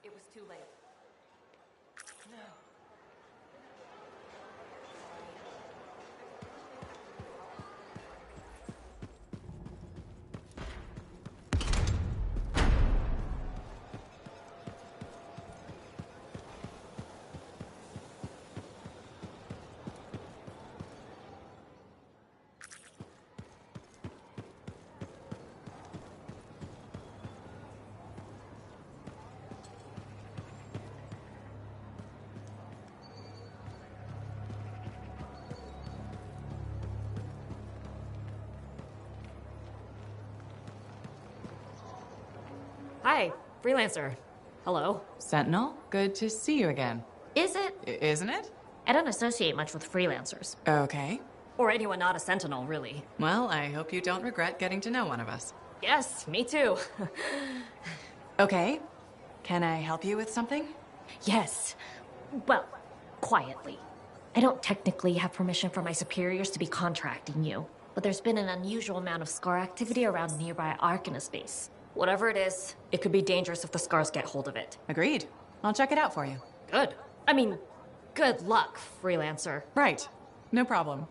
It was too late. No. Hi, freelancer. Hello. Sentinel, good to see you again. Is it? Isn't it? I don't associate much with freelancers. Okay. Or anyone not a sentinel, really. Well, I hope you don't regret getting to know one of us. Yes, me too. Okay. Can I help you with something? Yes. Well, quietly. I don't technically have permission from my superiors to be contracting you, but there's been an unusual amount of scar activity around the nearby Arcanist base. Whatever it is, it could be dangerous if the scars get hold of it. Agreed. I'll check it out for you. Good. I mean, good luck, freelancer. Right. No problem.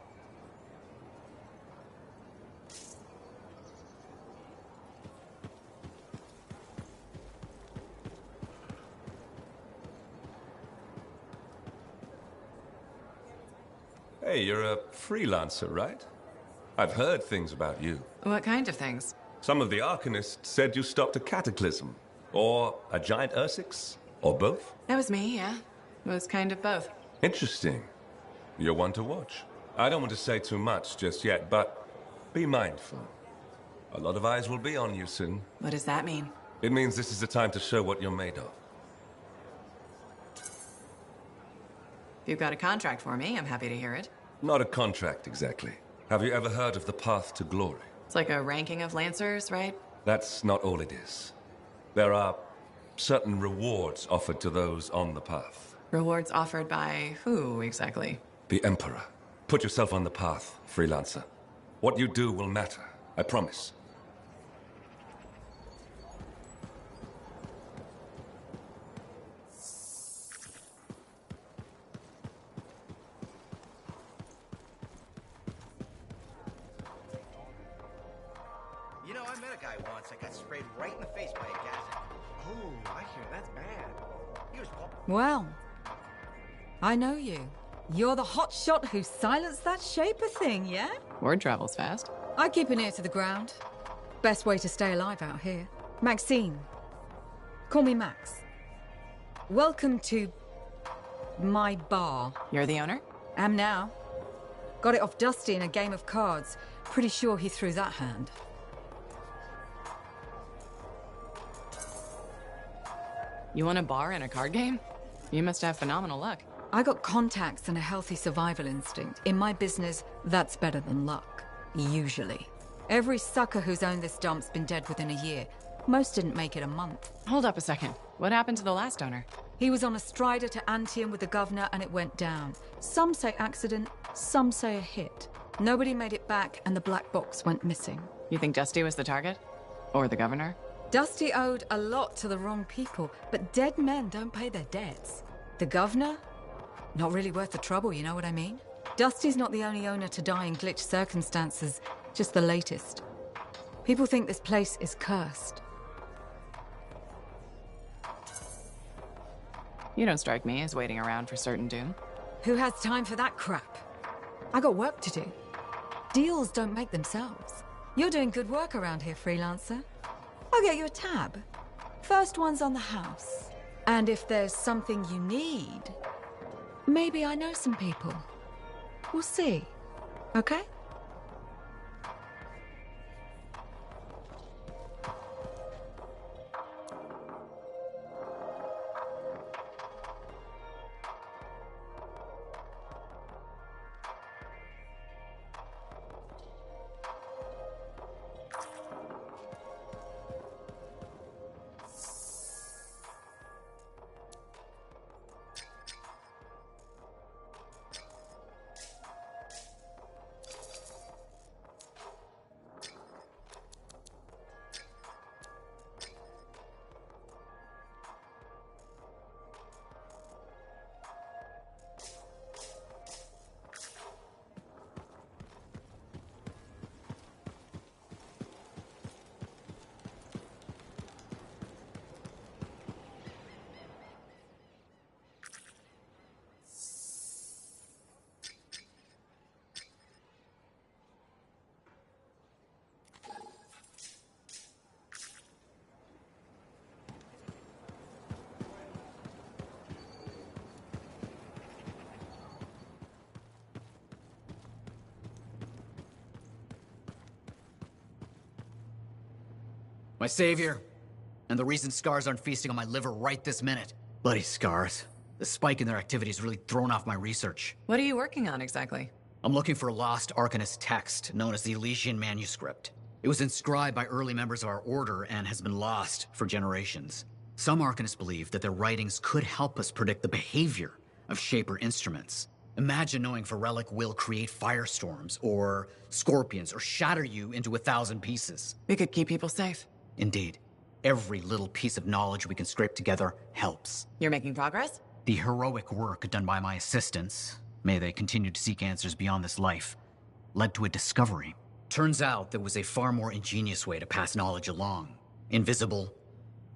Hey, you're a freelancer, right? I've heard things about you. What kind of things? Some of the Arcanists said you stopped a cataclysm, or a giant Ursix, or both. That was me, yeah. It was kind of both. Interesting. You're one to watch. I don't want to say too much just yet, but be mindful. A lot of eyes will be on you soon. What does that mean? It means this is the time to show what you're made of. If you've got a contract for me, I'm happy to hear it. Not a contract, exactly. Have you ever heard of the path to glory? It's like a ranking of Lancers, right? That's not all it is. There are certain rewards offered to those on the path. Rewards offered by who, exactly? The Emperor. Put yourself on the path, freelancer. What you do will matter, I promise. You know, I met a guy once that got sprayed right in the face by a gas. Oh, I hear that's bad. He was... Well, I know you. You're the hotshot who silenced that Shaper thing, yeah? Word travels fast. I keep an ear to the ground. Best way to stay alive out here. Maxine. Call me Max. Welcome to my bar. You're the owner? Am now. Got it off Dusty in a game of cards. Pretty sure he threw that hand. You want a bar and a card game? You must have phenomenal luck. I got contacts and a healthy survival instinct. In my business, that's better than luck. Usually. Every sucker who's owned this dump's been dead within a year. Most didn't make it a month. Hold up a second. What happened to the last owner? He was on a strider to Anthem with the governor and it went down. Some say accident, some say a hit. Nobody made it back and the black box went missing. You think Dusty was the target? Or the governor? Dusty owed a lot to the wrong people, but dead men don't pay their debts. The governor? Not really worth the trouble, you know what I mean? Dusty's not the only owner to die in glitch circumstances, just the latest. People think this place is cursed. You don't strike me as waiting around for certain doom. Who has time for that crap? I got work to do. Deals don't make themselves. You're doing good work around here, freelancer. I'll get you a tab. First one's on the house. And if there's something you need, maybe I know some people. We'll see. Okay? My savior. And the reason scars aren't feasting on my liver right this minute. Bloody scars. The spike in their activity has really thrown off my research. What are you working on exactly? I'm looking for a lost Arcanist text known as the Elysian Manuscript. It was inscribed by early members of our order and has been lost for generations. Some Arcanists believe that their writings could help us predict the behavior of Shaper instruments. Imagine knowing if a relic will create firestorms, or scorpions, or shatter you into 1,000 pieces. We could keep people safe. Indeed. Every little piece of knowledge we can scrape together helps. You're making progress? The heroic work done by my assistants, may they continue to seek answers beyond this life, led to a discovery. Turns out there was a far more ingenious way to pass knowledge along. Invisible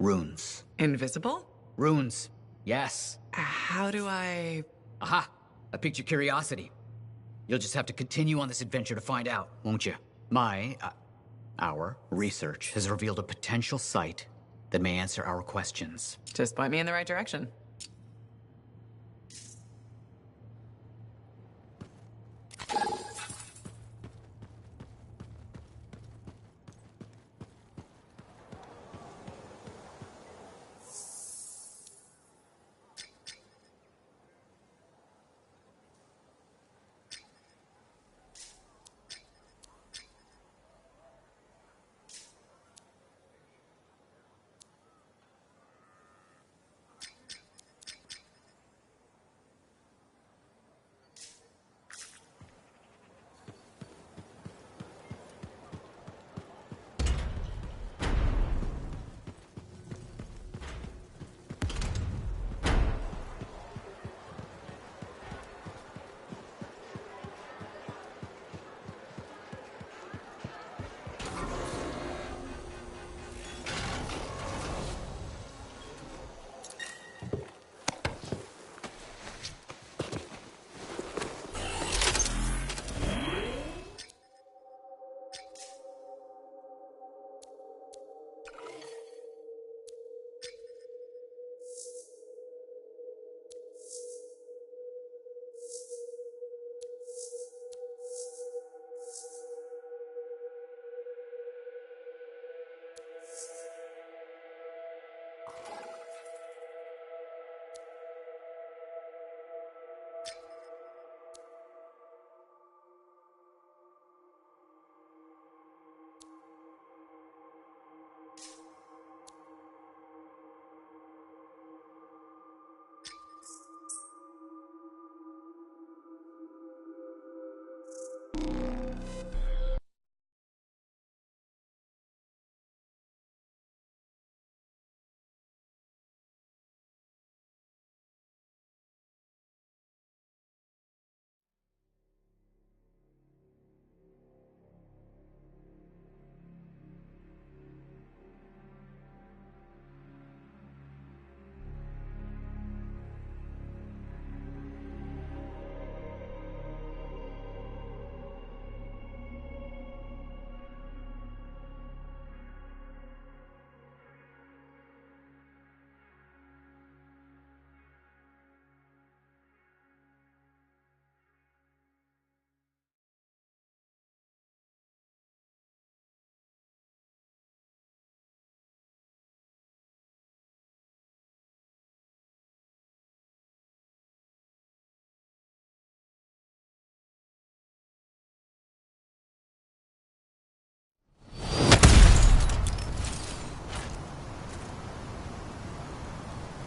runes. Invisible? Runes, yes. How do I... Aha! I piqued your curiosity. You'll just have to continue on this adventure to find out, won't you? Our research has revealed a potential site that may answer our questions. Just point me in the right direction.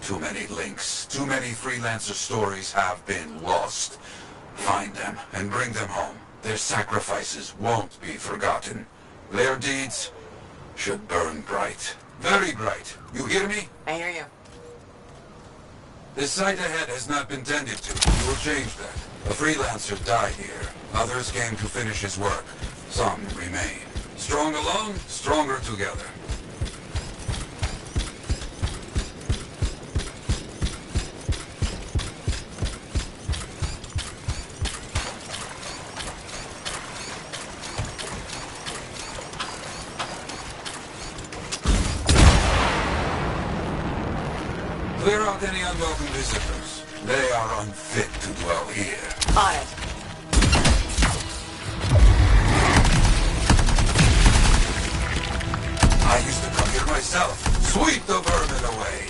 Too many links, too many freelancer stories have been lost. Find them and bring them home. Their sacrifices won't be forgotten. Their deeds should burn bright. Very bright. You hear me? I hear you. The site ahead has not been tended to. We will change that. A freelancer died here. Others came to finish his work. Some remain. Strong alone, stronger together. Clear out any unwelcome visitors. They are unfit to dwell here. On it. I used to come here myself. Sweep the vermin away.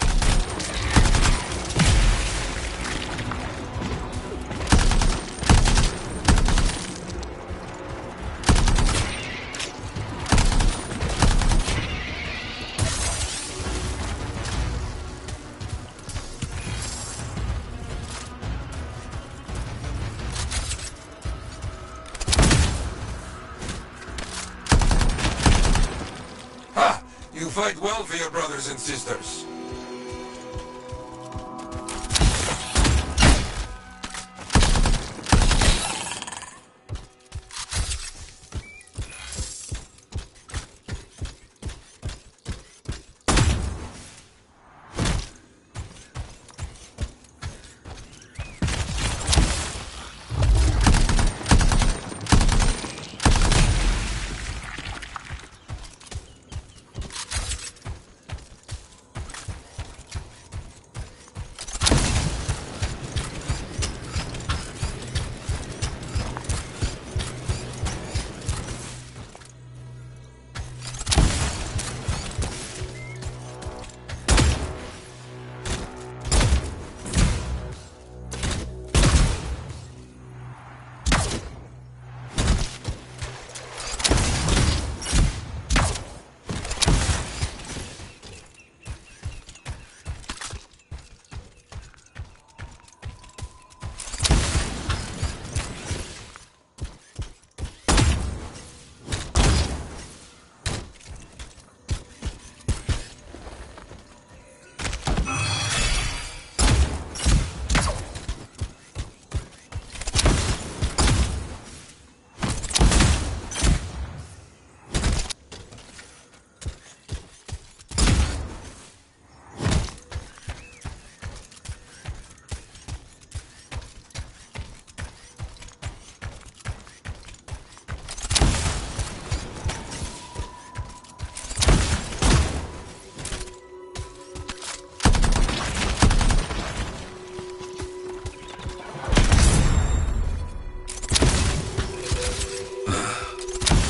You fight well for your brothers and sisters.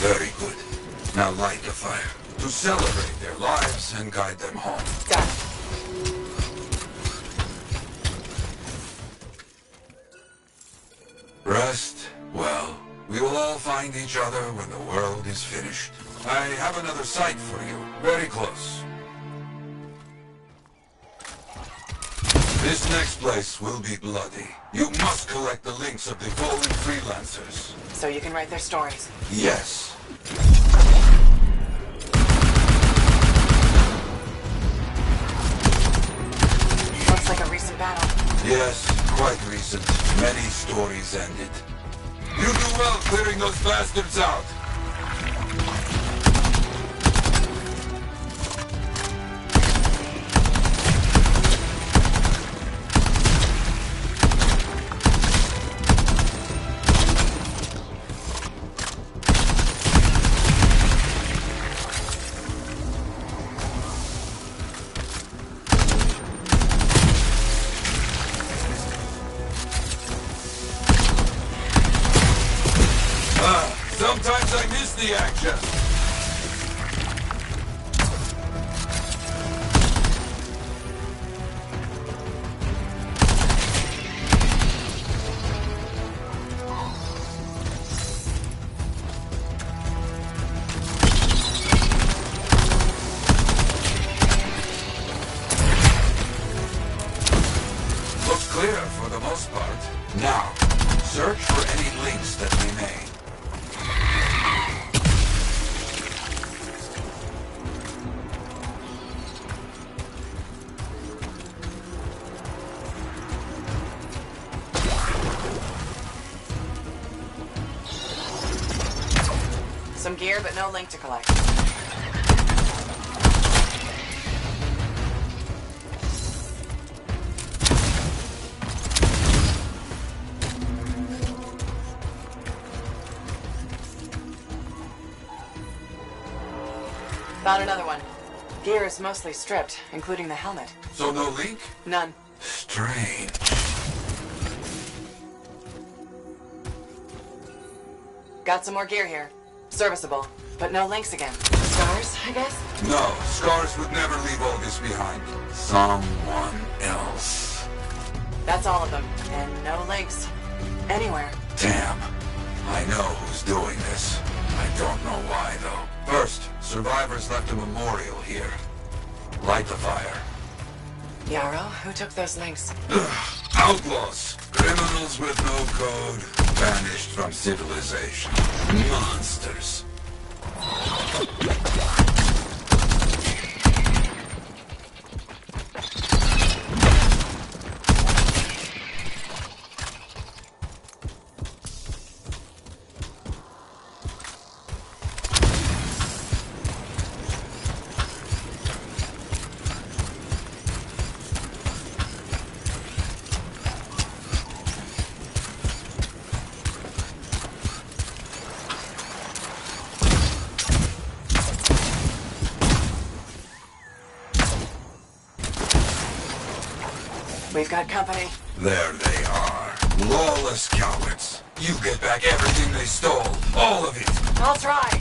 Very good. Now light the fire to celebrate their lives and guide them home. Got it. Rest? Well, we will all find each other when the world is finished. I have another site for you, very close. This next place will be bloody. You must collect the links of the fallen freelancers. So you can write their stories. Yes. Looks like a recent battle. Yes, quite recent. Many stories ended. You do well clearing those bastards out. Sometimes I miss the action. Looks clear for the most part. Now, search for any links that remain. Some gear, but no link to collect. Found another one. Gear is mostly stripped, including the helmet. So no link? None. Strange. Got some more gear here. Serviceable, but no links again. Scars, I guess? No, Scars would never leave all this behind. Someone else. That's all of them. And no links. Anywhere. Damn. I know who's doing this. I don't know why, though. First, survivors left a memorial here. Light the fire. Yarrow, who took those links? Outlaws. Criminals with no code. Banished from civilization. Monsters. We've got company. There they are. Lawless cowards. You get back everything they stole. All of it. I'll try.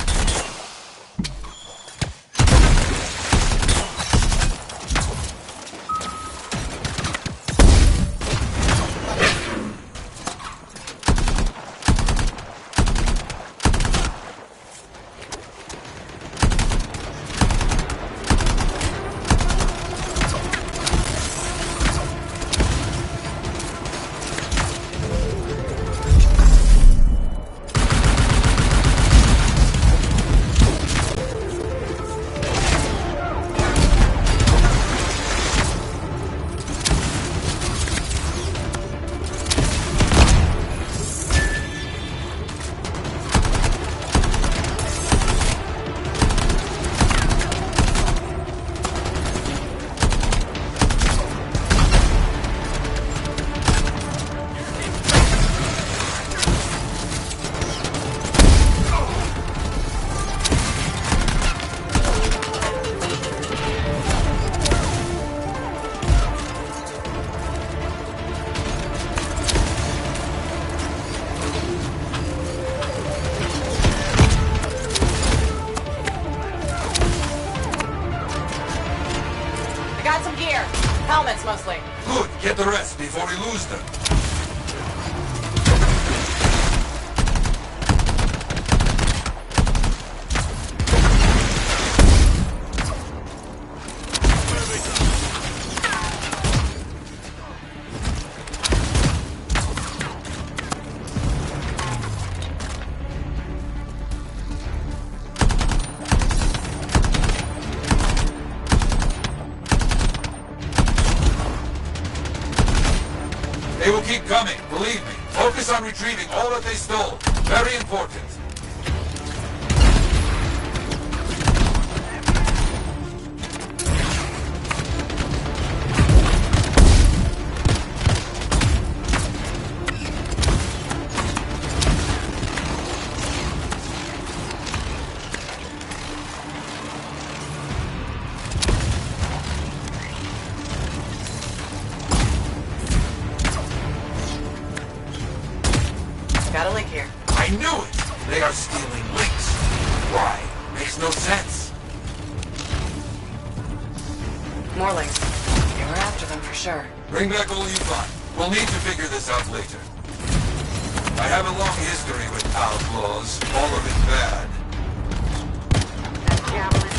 Helmets, mostly. Good. Get the rest before we lose them. They will keep coming, believe me. Focus on retrieving all that they stole. Very important. Got a link here. I knew it! They are stealing links. Why? Makes no sense. More links. They were after them for sure. Bring back all you find. We'll need to figure this out later. I have a long history with outlaws. All of it bad. That javelin.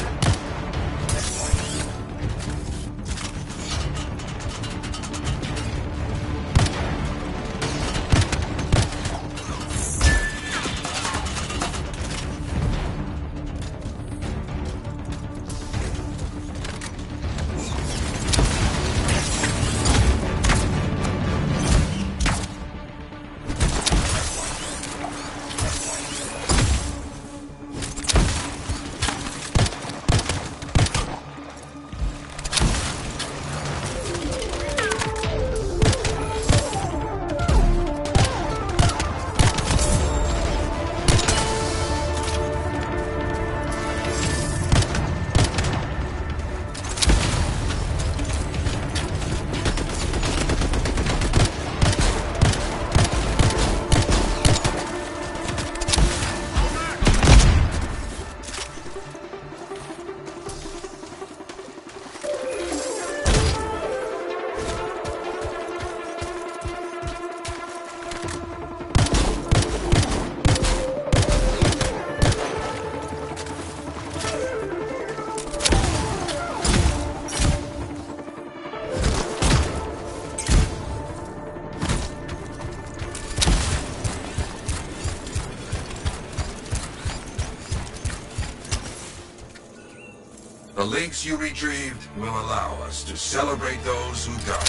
The links you retrieved will allow us to celebrate those who died.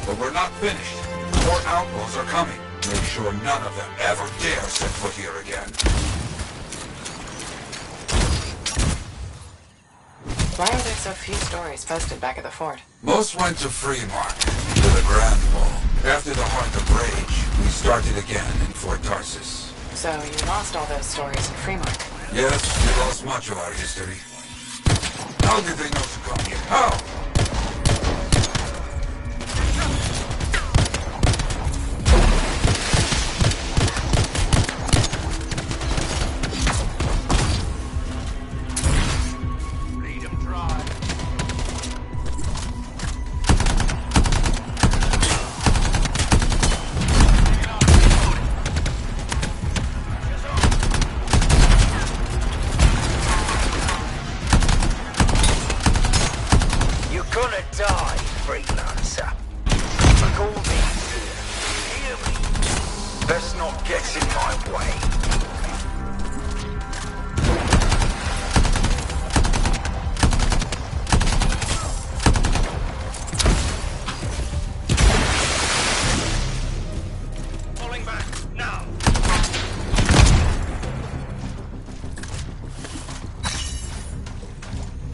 But we're not finished. More outlaws are coming. Make sure none of them ever dare set foot here again. Why are there so few stories posted back at the fort? Most went to Freemark, to the Grand Ball. After the Heart of Rage, we started again in Fort Tarsus. So you lost all those stories in Freemark. Yes, we lost much of our history. How did they know to come here? How?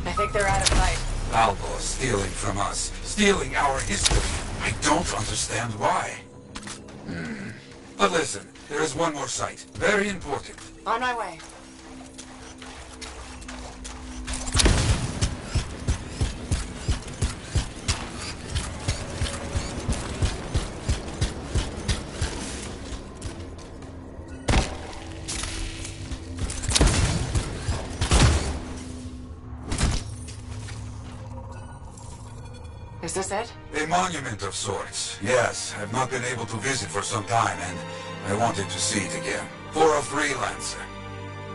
I think they're out of sight. Outlaws stealing from us, stealing our history. I don't understand why. But listen, there is one more site. Very important. On my way. Is this it? A monument of sorts. Yes, I've not been able to visit for some time, and I wanted to see it again. For a freelancer.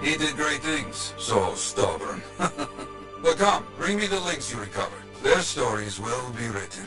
He did great things. So stubborn. But come, bring me the links you recovered. Their stories will be written.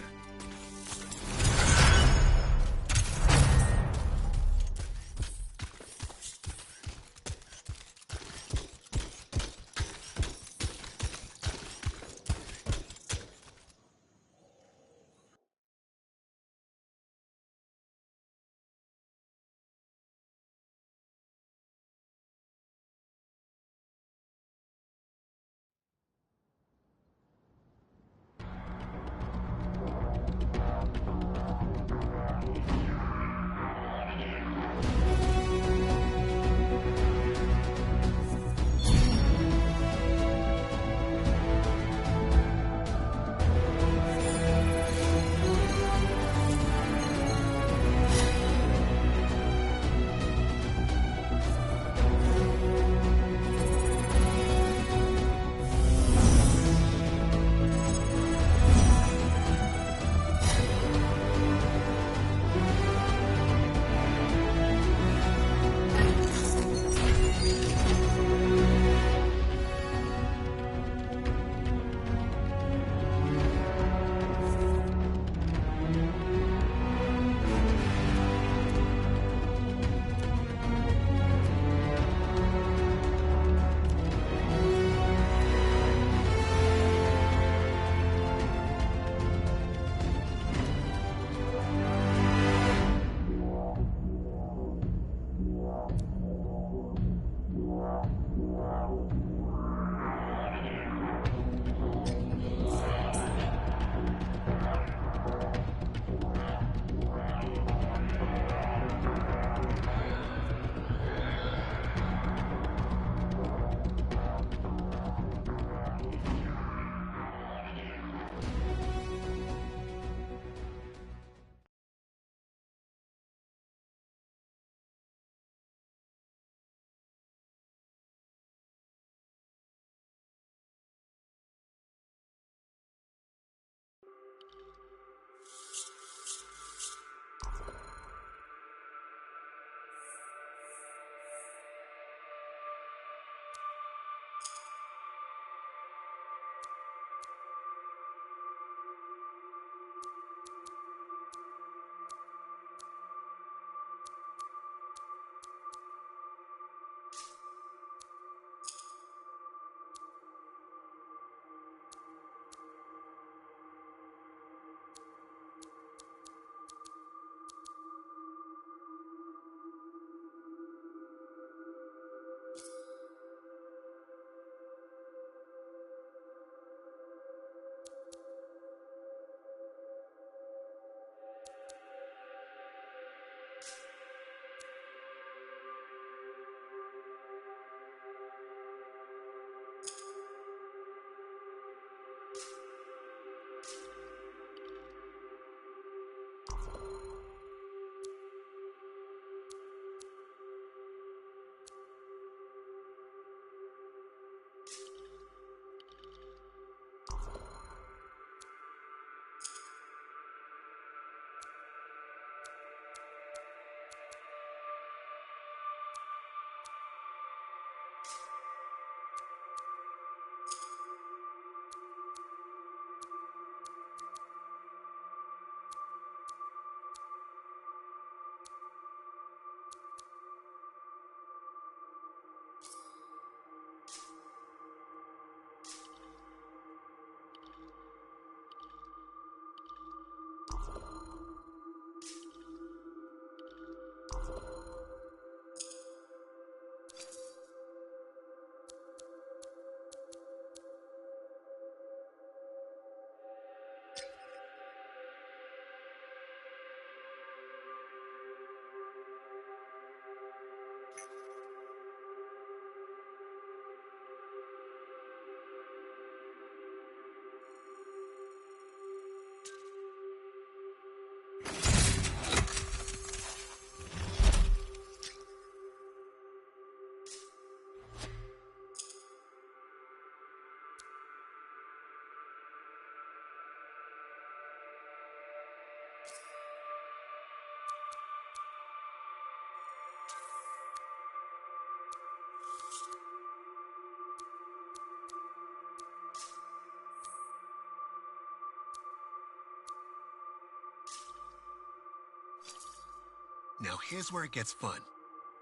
Now here's where it gets fun.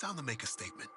Time to make a statement.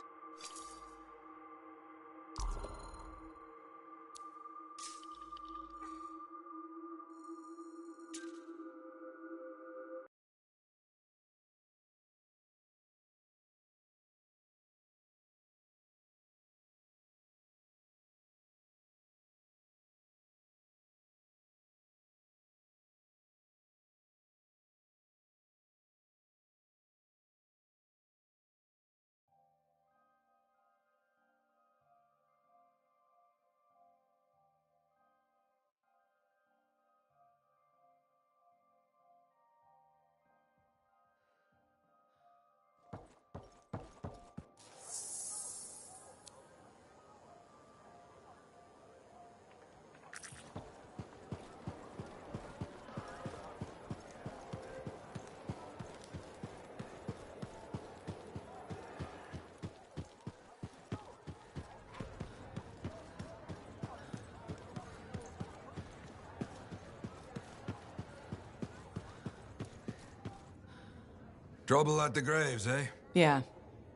Trouble at the graves, eh? Yeah.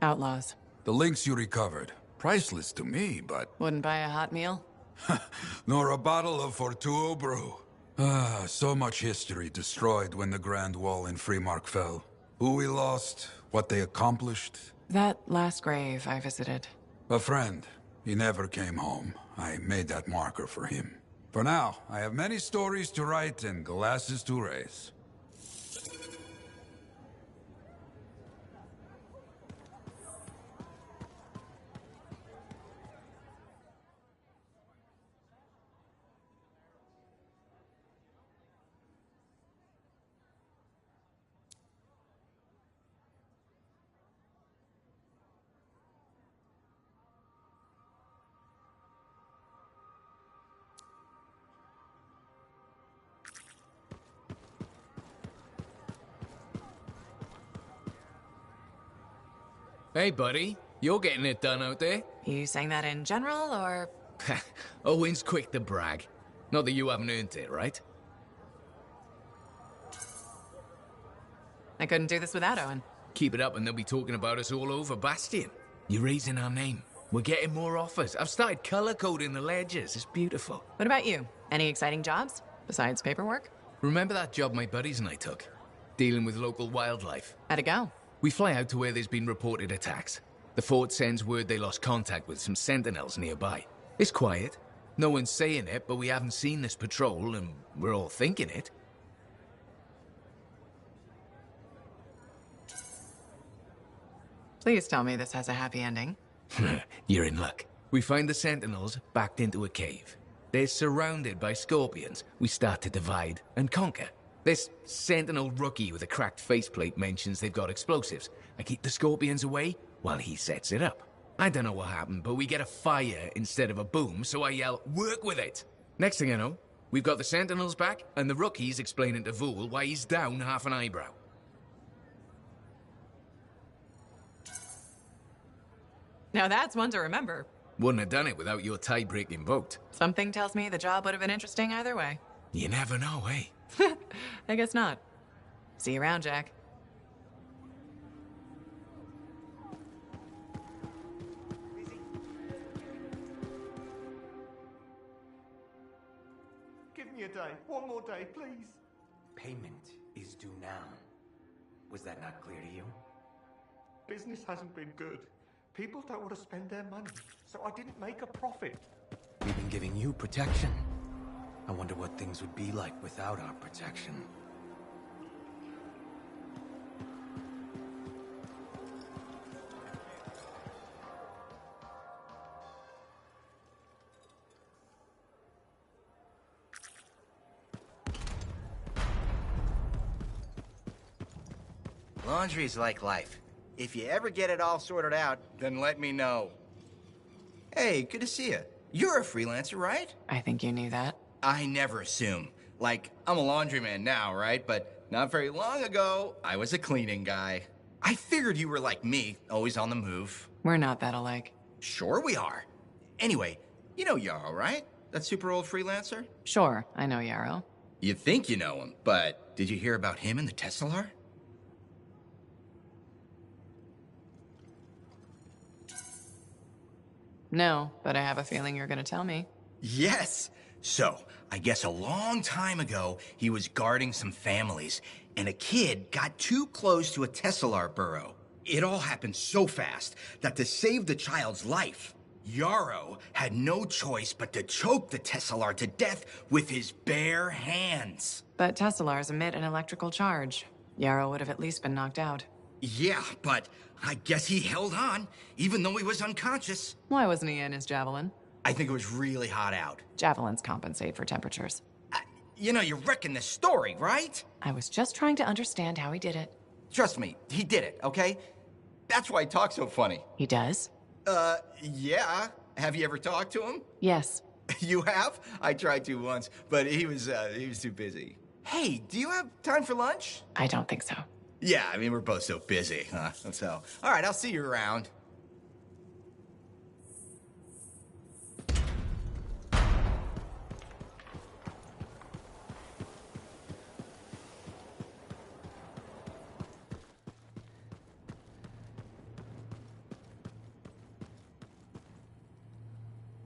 Outlaws. The links you recovered. Priceless to me, but... Wouldn't buy a hot meal? nor a bottle of Fortuo brew. Ah, so much history destroyed when the Grand Wall in Freemark fell. Who we lost, what they accomplished. That last grave I visited. A friend. He never came home. I made that marker for him. For now, I have many stories to write and glasses to raise. Hey, buddy. You're getting it done out there. You saying that in general, or...? Owen's quick to brag. Not that you haven't earned it, right? I couldn't do this without Owen. Keep it up and they'll be talking about us all over Bastion. You're raising our name. We're getting more offers. I've started color-coding the ledgers. It's beautiful. What about you? Any exciting jobs? Besides paperwork? Remember that job my buddies and I took? Dealing with local wildlife. How'd it go? We fly out to where there's been reported attacks. The fort sends word they lost contact with some sentinels nearby. It's quiet. No one's saying it, but we haven't seen this patrol, and we're all thinking it. Please tell me this has a happy ending. You're in luck. We find the sentinels backed into a cave. They're surrounded by scorpions. We start to divide and conquer. This sentinel rookie with a cracked faceplate mentions they've got explosives. I keep the scorpions away while he sets it up. I don't know what happened, but we get a fire instead of a boom, so I yell, "Work with it!" Next thing I know, we've got the sentinels back, and the rookie's explaining to Vool why he's down half an eyebrow. Now that's one to remember. Wouldn't have done it without your tie-breaking vote. Something tells me the job would have been interesting either way. You never know, eh? I guess not. See you around, Jack. Give me a day. One more day, please. Payment is due now. Was that not clear to you? Business hasn't been good. People don't want to spend their money, so I didn't make a profit. We've been giving you protection. I wonder what things would be like without our protection. Laundry's like life. If you ever get it all sorted out, then let me know. Hey, good to see you. You're a freelancer, right? I think you knew that. I never assume. Like, I'm a laundryman now, right? But not very long ago, I was a cleaning guy. I figured you were like me, always on the move. We're not that alike. Sure we are. Anyway, you know Yarrow, right? That super old freelancer? Sure, I know Yarrow. You think you know him, but did you hear about him and the Tesla? No, but I have a feeling you're gonna tell me. Yes. So, I guess a long time ago, he was guarding some families, and a kid got too close to a Tesla burrow. It all happened so fast that to save the child's life, Yarrow had no choice but to choke the Tesla to death with his bare hands. But Teslars emit an electrical charge. Yarrow would have at least been knocked out. Yeah, but I guess he held on, even though he was unconscious. Why wasn't he in his javelin? I think it was really hot out. Javelins compensate for temperatures. You know, you're wrecking the story, right? I was just trying to understand how he did it. Trust me, he did it, okay? That's why he talks so funny. He does? Yeah. Have you ever talked to him? Yes. You have? I tried to once, but he was too busy. Hey, do you have time for lunch? I don't think so. Yeah, I mean, we're both so busy, huh? So, all right, I'll see you around.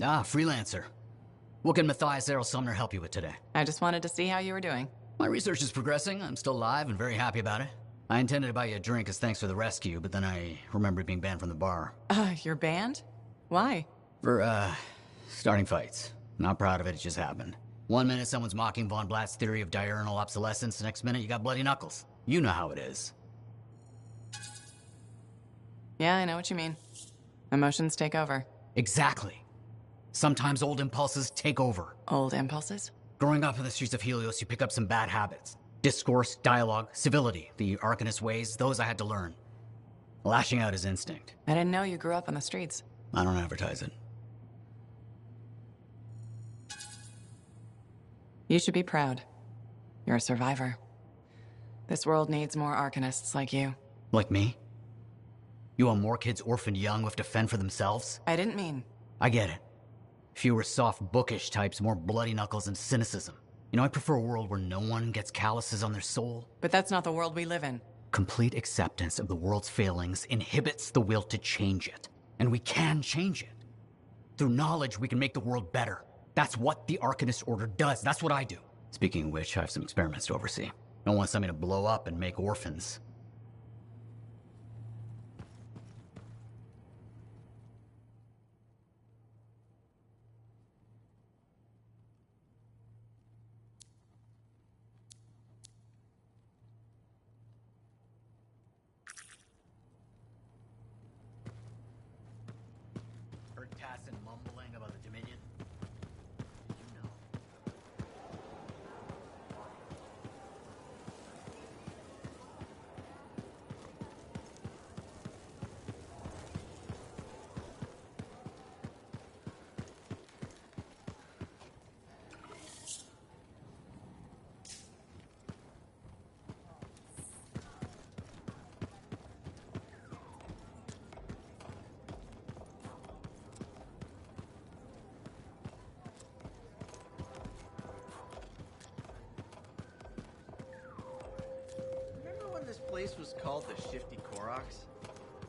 Ah, freelancer. What can Matthias Errol Sumner help you with today? I just wanted to see how you were doing. My research is progressing. I'm still alive and very happy about it. I intended to buy you a drink as thanks for the rescue, but then I remembered being banned from the bar. You're banned? Why? For, starting fights. Not proud of it, it just happened. One minute someone's mocking Von Blatt's theory of diurnal obsolescence, the next minute you got bloody knuckles. You know how it is. Yeah, I know what you mean. Emotions take over. Exactly. Sometimes old impulses take over. Old impulses? Growing up in the streets of Helios, you pick up some bad habits. Discourse, dialogue, civility, the Arcanist ways, those I had to learn. Lashing out is instinct. I didn't know you grew up on the streets. I don't advertise it. You should be proud. You're a survivor. This world needs more Arcanists like you. Like me? You want more kids orphaned young who have to fend for themselves? I didn't mean... I get it. Fewer soft, bookish types, more bloody knuckles and cynicism. You know, I prefer a world where no one gets calluses on their soul. But that's not the world we live in. Complete acceptance of the world's failings inhibits the will to change it. And we can change it. Through knowledge, we can make the world better. That's what the Arcanist Order does. That's what I do. Speaking of which, I have some experiments to oversee. Don't want something to blow up and make orphans. Mumbling about the Dominion. You know. This place was called the Shifty Koroks?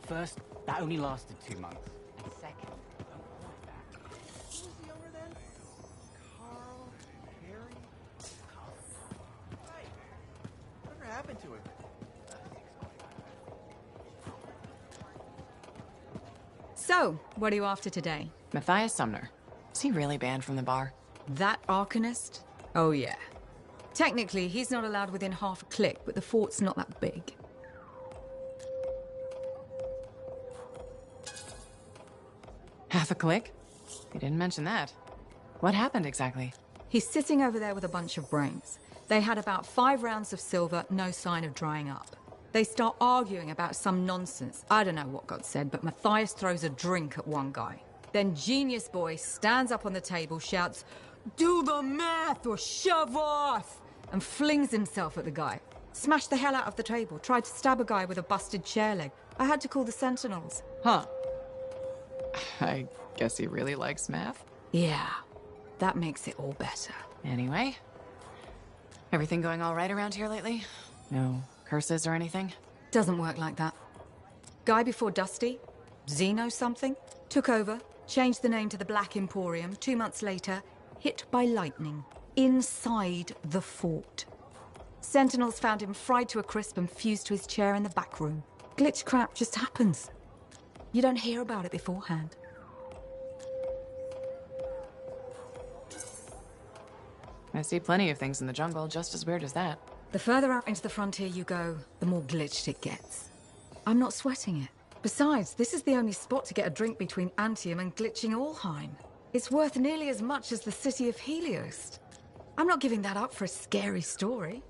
First, that only lasted 2 months. And second, Who was the owner then? Carl? Harry? Right. Whatever happened to him? So, what are you after today? Matthias Sumner. Is he really banned from the bar? That Arcanist? Oh yeah. Technically, he's not allowed within half a click, but the fort's not that big. Half a click? You didn't mention that. What happened exactly? He's sitting over there with a bunch of brains. They had about 5 rounds of silver, no sign of drying up. They start arguing about some nonsense. I don't know what got said, but Matthias throws a drink at one guy. Then Genius Boy stands up on the table, shouts, "Do the math or shove off!" and flings himself at the guy. Smashed the hell out of the table, tried to stab a guy with a busted chair leg. I had to call the Sentinels. Huh. I guess he really likes math. Yeah, that makes it all better. Anyway, everything going all right around here lately? No curses or anything? Doesn't work like that. Guy before Dusty, Xeno something, took over, changed the name to the Black Emporium. 2 months later, hit by lightning, inside the fort. Sentinels found him fried to a crisp and fused to his chair in the back room. Glitch crap just happens. You don't hear about it beforehand. I see plenty of things in the jungle just as weird as that. The further out into the frontier you go, the more glitched it gets. I'm not sweating it. Besides, this is the only spot to get a drink between Anthem and glitching Allheim. It's worth nearly as much as the city of Helios. I'm not giving that up for a scary story.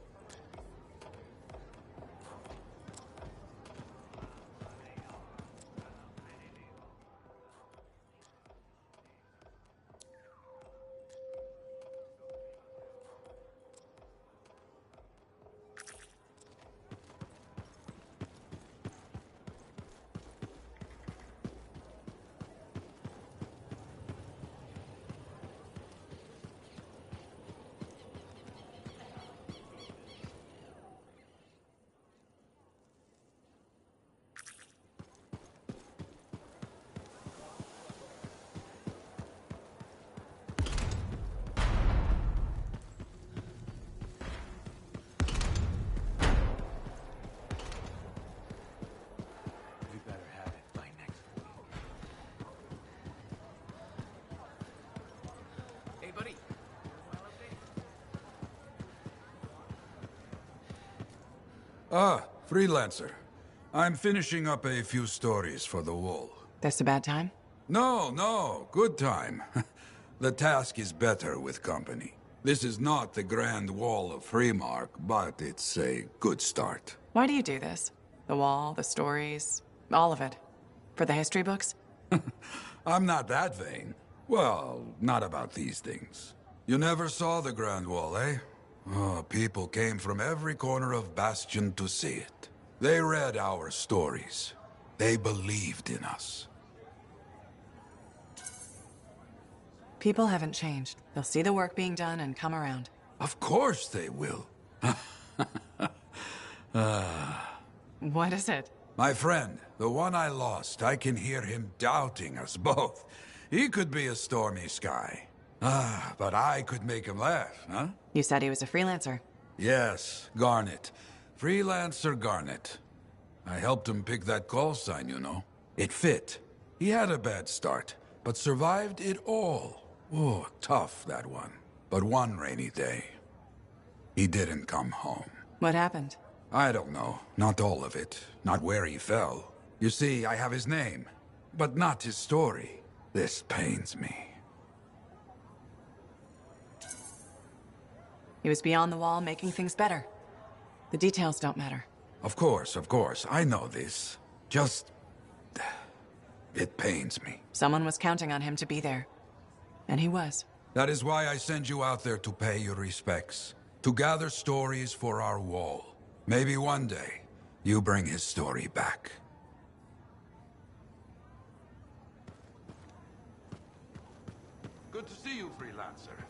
Ah, freelancer. I'm finishing up a few stories for the wall. This a bad time? No, good time. The task is better with company. This is not the Grand Wall of Freemark, but it's a good start. Why do you do this? The wall, the stories, all of it. For the history books? I'm not that vain. Well, not about these things. You never saw the Grand Wall, eh? Oh, people came from every corner of Bastion to see it. They read our stories. They believed in us. People haven't changed. They'll see the work being done and come around. Of course they will. What is it? My friend, the one I lost, I can hear him doubting us both. He could be a stormy sky. But I could make him laugh, huh? You said he was a freelancer. Yes, Garnet. Freelancer Garnet. I helped him pick that call sign, you know. It fit. He had a bad start, but survived it all. Oh, tough, that one. But one rainy day, he didn't come home. What happened? I don't know. Not all of it. Not where he fell. You see, I have his name, but not his story. This pains me. He was beyond the wall, making things better. The details don't matter. Of course. I know this. Just... it pains me. Someone was counting on him to be there. And he was. That is why I send you out there to pay your respects. To gather stories for our wall. Maybe one day, you bring his story back. Good to see you, freelancer.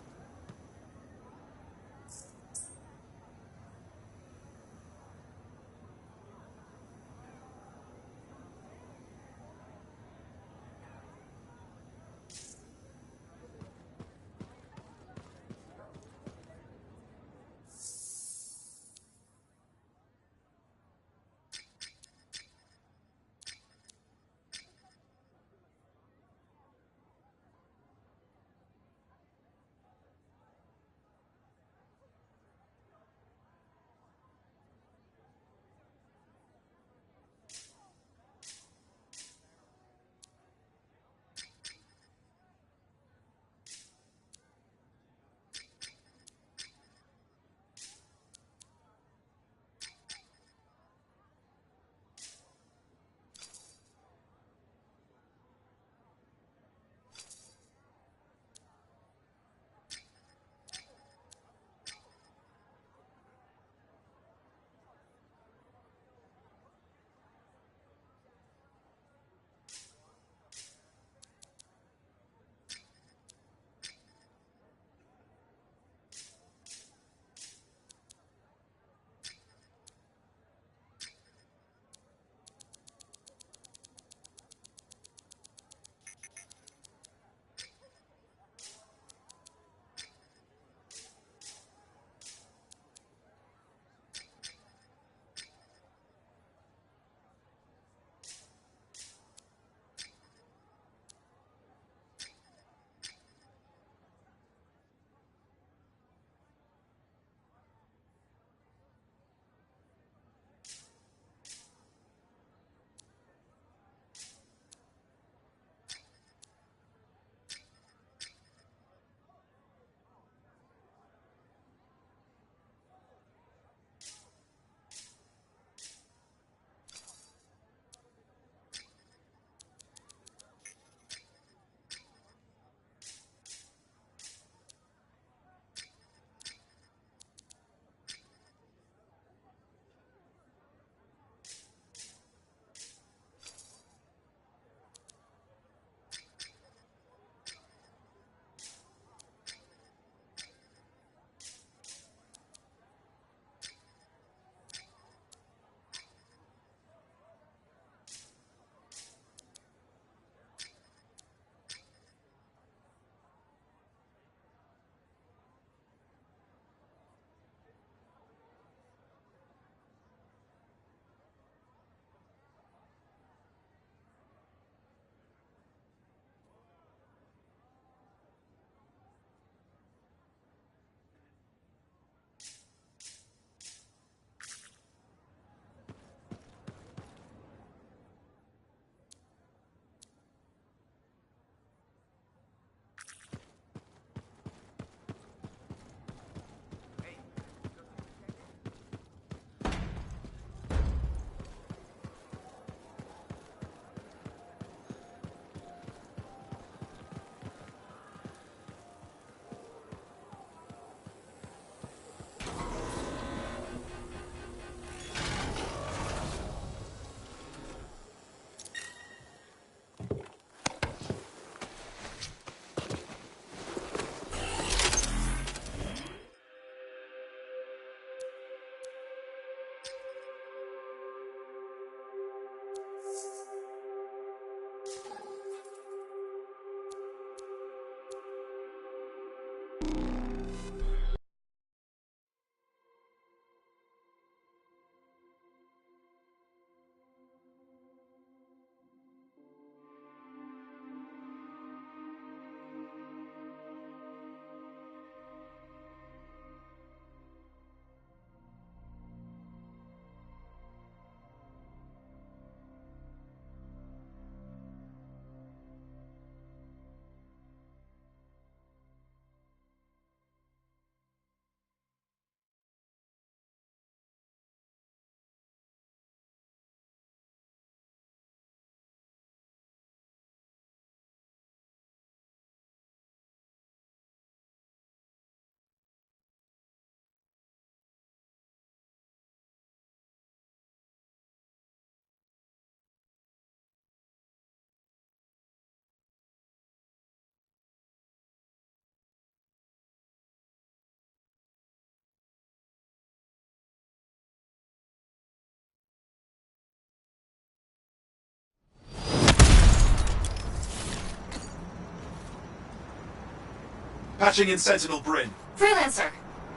Patching in Sentinel Bryn. Freelancer!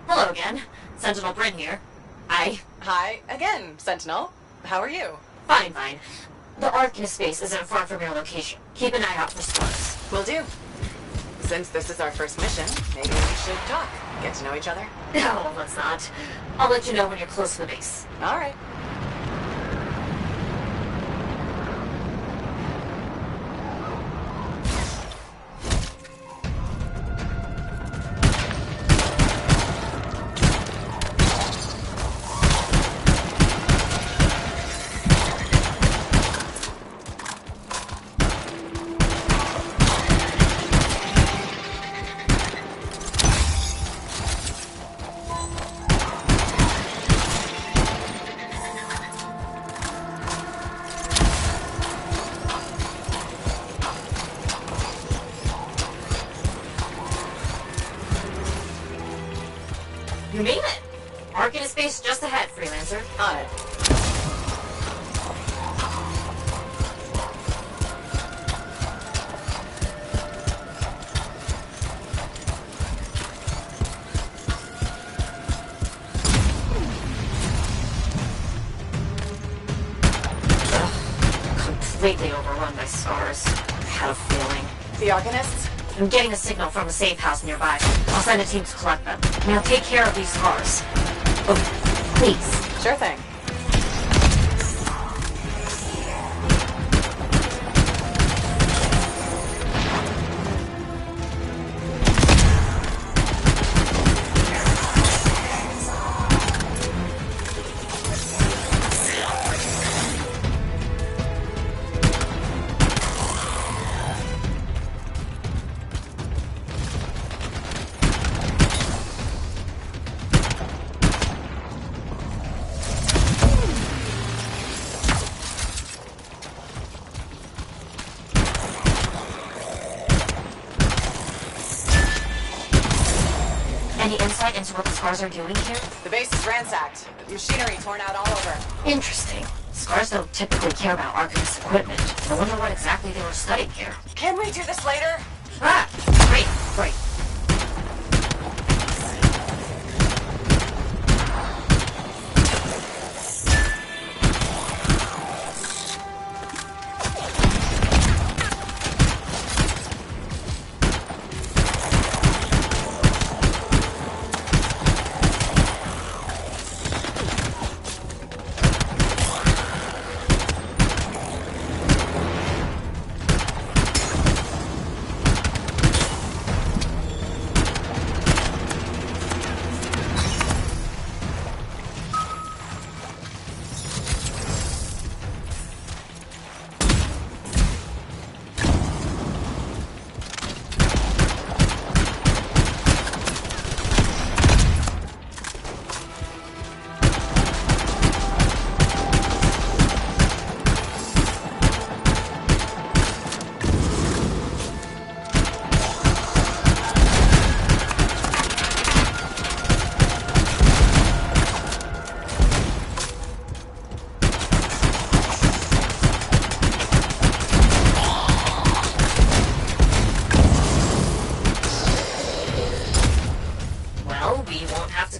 Hello again. Sentinel Bryn here. Hi, again, Sentinel. How are you? Fine, fine. The Arcanist space isn't far from your location. Keep an eye out for scars. Will do. Since this is our first mission, maybe we should talk. Get to know each other? No, let's not. I'll let you know when you're close to the base. All right. You made it! Arcanist space just ahead, Freelancer. On it. Completely overrun by scars. I had a feeling. The Arcanists? I'm getting a signal from a safe house nearby. I'll send a team to collect them. Now take care of these scars. Oh, please. Sure thing. Any insight into what the scars are doing here? The base is ransacked. Machinery torn out all over. Interesting. Scars don't typically care about Arcanist equipment. I wonder what exactly they were studying here. Can we do this later? Ah! Great, great.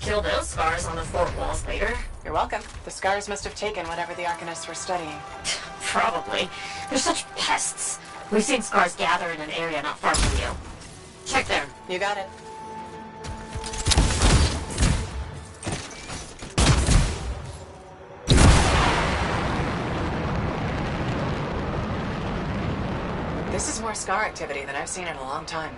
Kill those scars on the fort walls later. You're welcome. The scars must have taken whatever the Arcanists were studying. Probably. They're such pests. We've seen scars gather in an area not far from you. Check there. You got it. This is more scar activity than I've seen in a long time.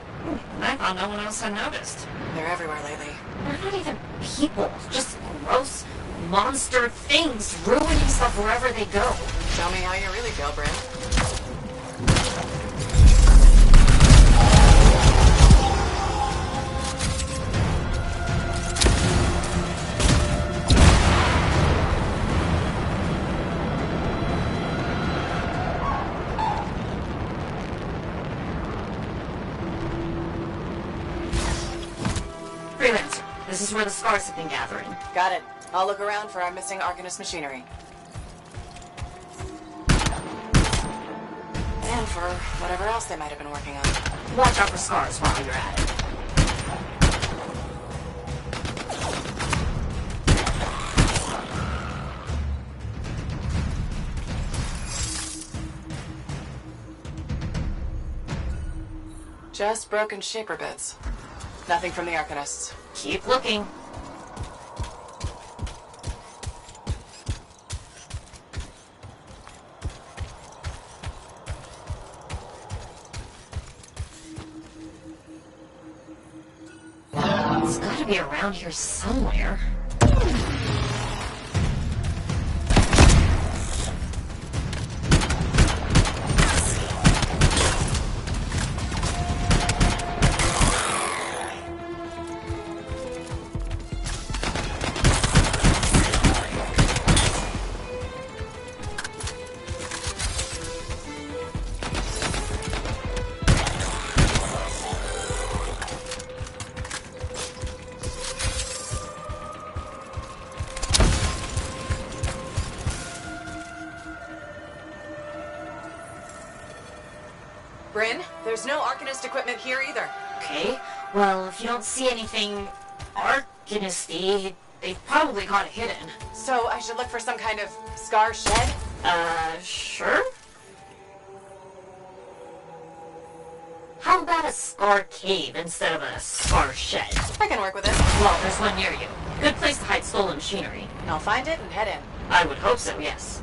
I thought no one else had noticed. They're everywhere lately. They're not even people. Just gross monster things ruining stuff wherever they go. Tell me how you really feel, Bryn. Freelancer, this is where the scars have been gathering. Got it. I'll look around for our missing Arcanist machinery. And for whatever else they might have been working on. Watch out for scars while you're at it. Just broken shaper bits. Nothing from the Arcanists. Keep looking. It's gotta be around here somewhere. Bryn, there's no Arcanist equipment here either. Okay, well, if you don't see anything Arcanisty, they've probably got it hidden. So I should look for some kind of scar shed? Sure? How about a scar cave instead of a scar shed? I can work with it. Well, there's one near you. Good place to hide stolen machinery. I'll find it and head in. I would hope so, yes.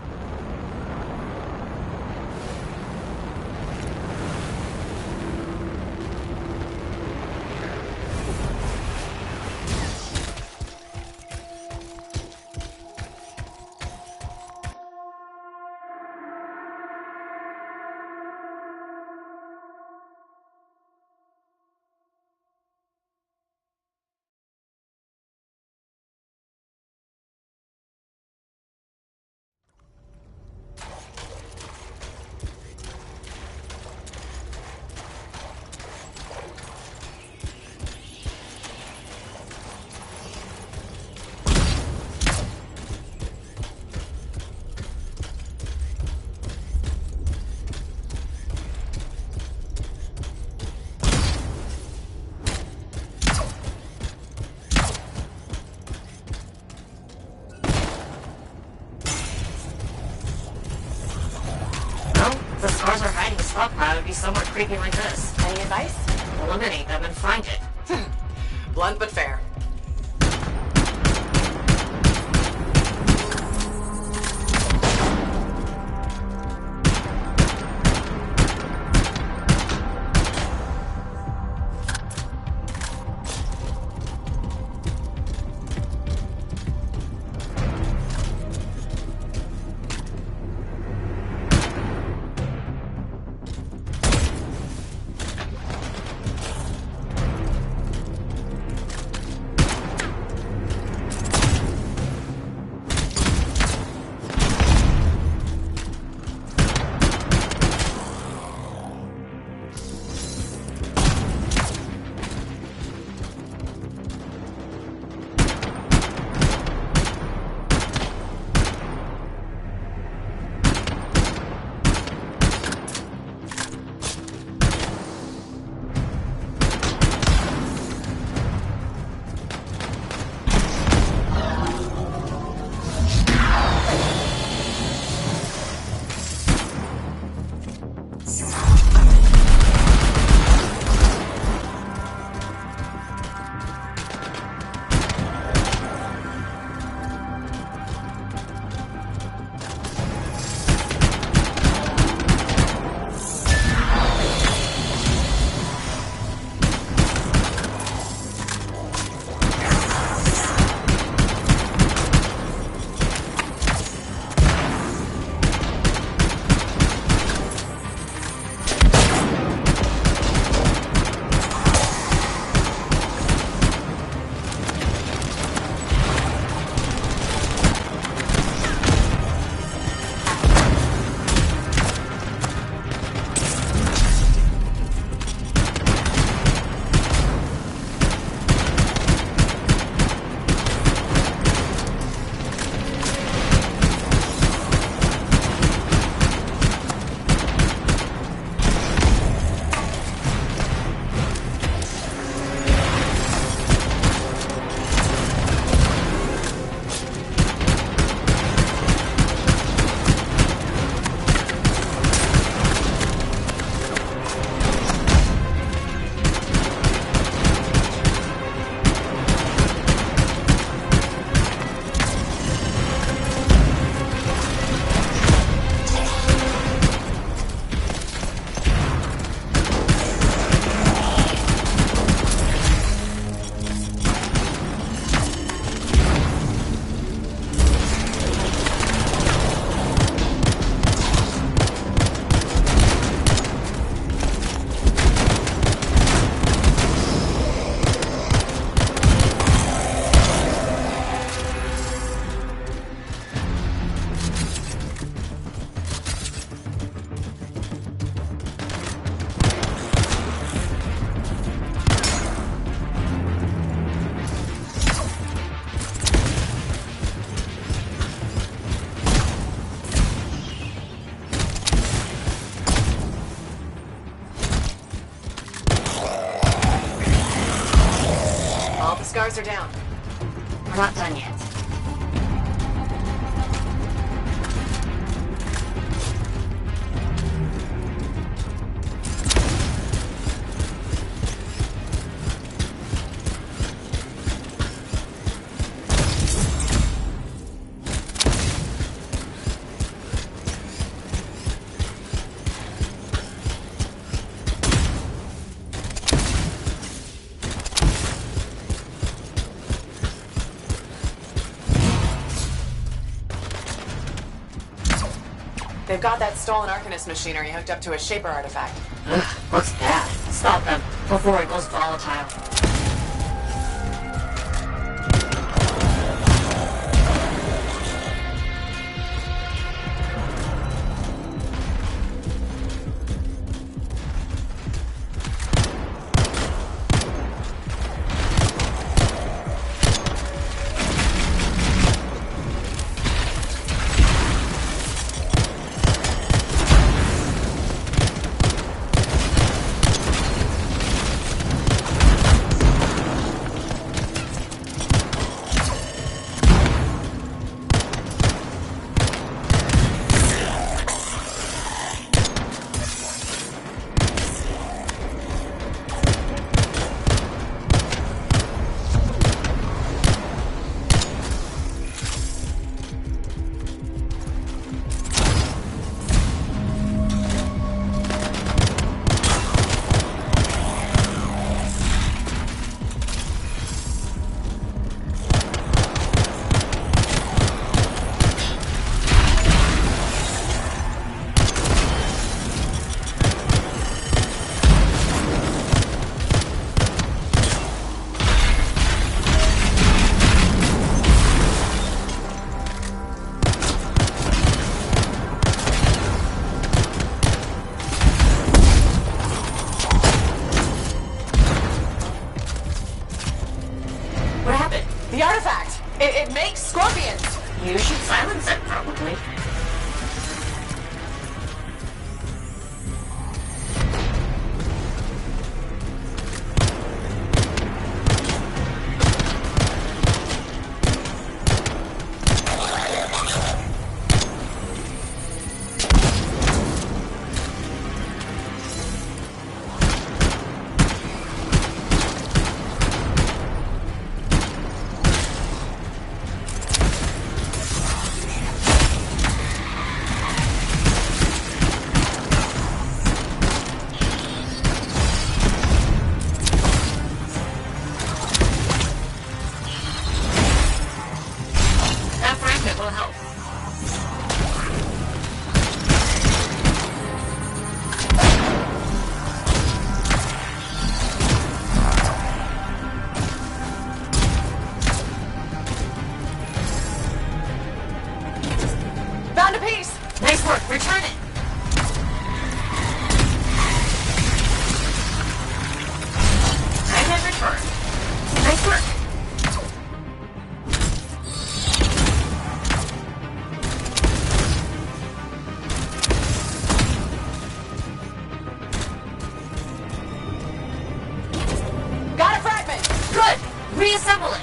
The scars are hiding a stockpile would be somewhat creepy like this. Any advice? Eliminate them and find it. Blunt but fair. Scars are down. We're not done yet. They've got that stolen Arcanist machinery hooked up to a Shaper artifact. Ugh, looks bad. Stop them before it goes volatile. The artifact! It makes scorpions! You should silence it, probably. Will help. Found a piece! Nice work, return it! I can return. Nice work. Reassemble it!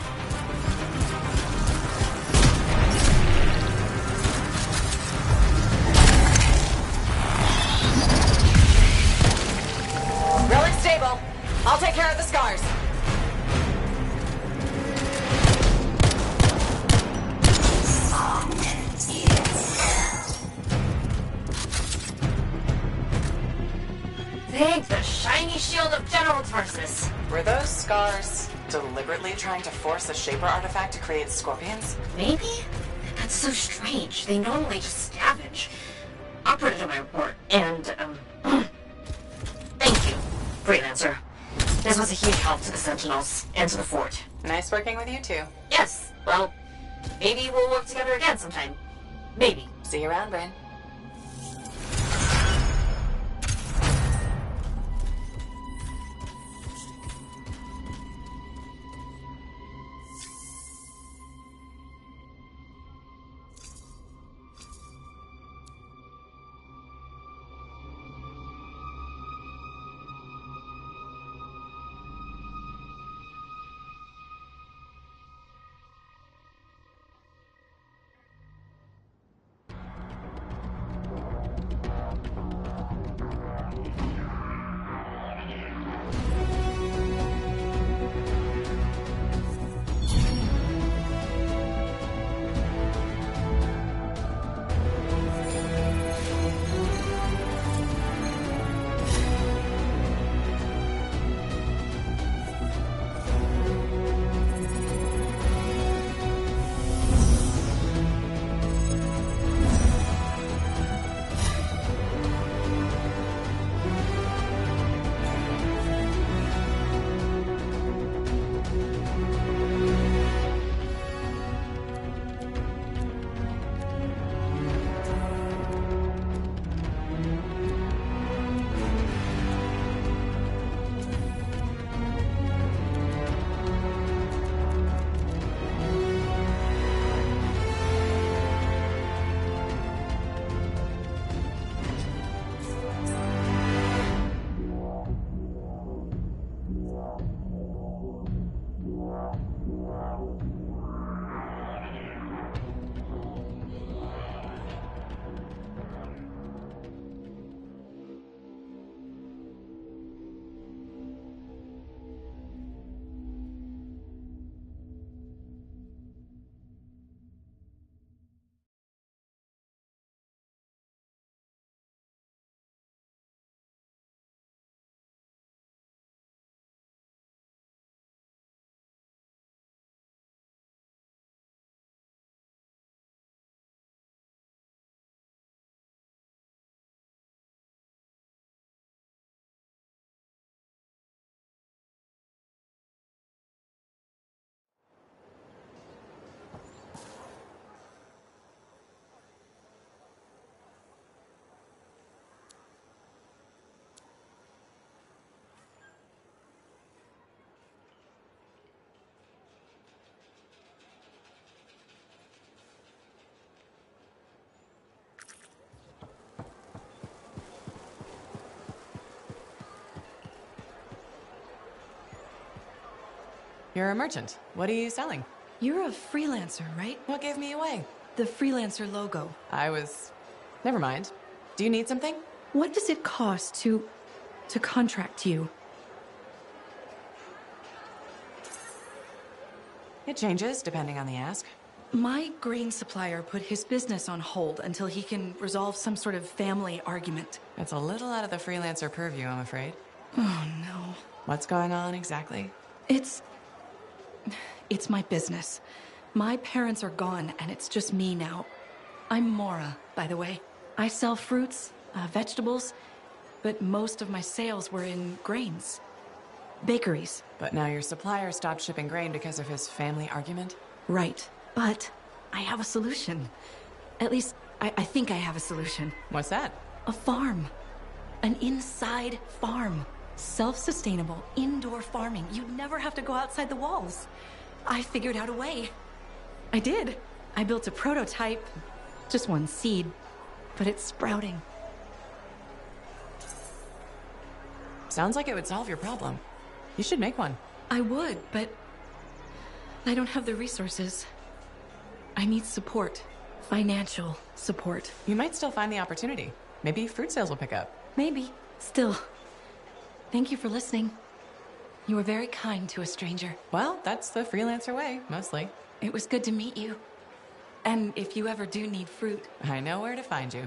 Relic stable. I'll take care of the scars. Thank the shiny shield of General Tarsus. Were those scars deliberately trying to force a Shaper artifact to create scorpions? Maybe? That's so strange. They normally just scavenge. I'll put it in my report. And, thank you, Freelancer. This was a huge help to the Sentinels and to the fort. Nice working with you too. Yes, well, maybe we'll work together again sometime. Maybe. See you around, Brain. You're a merchant. What are you selling? You're a freelancer, right? What gave me away? The freelancer logo. Never mind. Do you need something? What does it cost to contract you? It changes depending on the ask. My grain supplier put his business on hold until he can resolve some sort of family argument. It's a little out of the freelancer purview, I'm afraid. Oh, no. What's going on exactly? It's my business. My parents are gone, and it's just me now. I'm Mora, by the way. I sell fruits, vegetables, but most of my sales were in grains. Bakeries. But now your supplier stopped shipping grain because of his family argument? Right. But I have a solution. At least, I think I have a solution. What's that? A farm. An inside farm. Self-sustainable, indoor farming. You'd never have to go outside the walls. I figured out a way. I did. I built a prototype. Just one seed. But it's sprouting. Sounds like it would solve your problem. You should make one. I would, but I don't have the resources. I need support. Financial support. You might still find the opportunity. Maybe fruit sales will pick up. Maybe. Still. Thank you for listening. You were very kind to a stranger. Well, that's the freelancer way, mostly. It was good to meet you. And if you ever do need fruit... I know where to find you.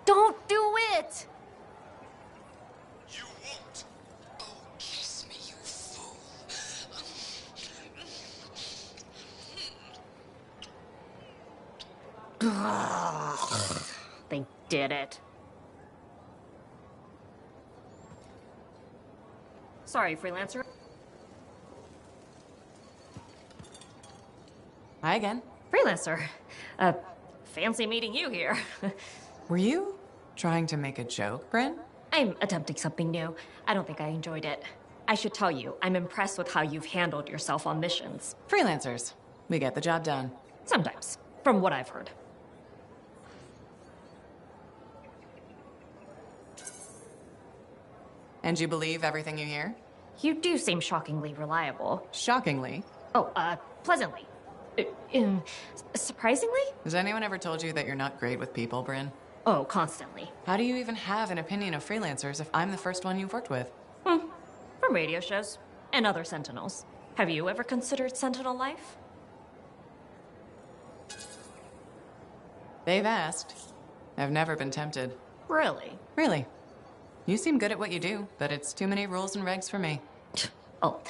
Don't do it! You won't. Oh, kiss me, you fool. They did it. Sorry, freelancer. Hi again. Freelancer. Fancy meeting you here. Were you trying to make a joke, Bryn? I'm attempting something new. I don't think I enjoyed it. I should tell you, I'm impressed with how you've handled yourself on missions. Freelancers. We get the job done. Sometimes, from what I've heard. And you believe everything you hear? You do seem shockingly reliable. Shockingly? Oh, pleasantly. Surprisingly? Has anyone ever told you that you're not great with people, Bryn? Oh, constantly. How do you even have an opinion of freelancers if I'm the first one you've worked with? From radio shows and other Sentinels. Have you ever considered Sentinel life? They've asked. I've never been tempted. Really? Really. You seem good at what you do, but it's too many rules and regs for me. Oh,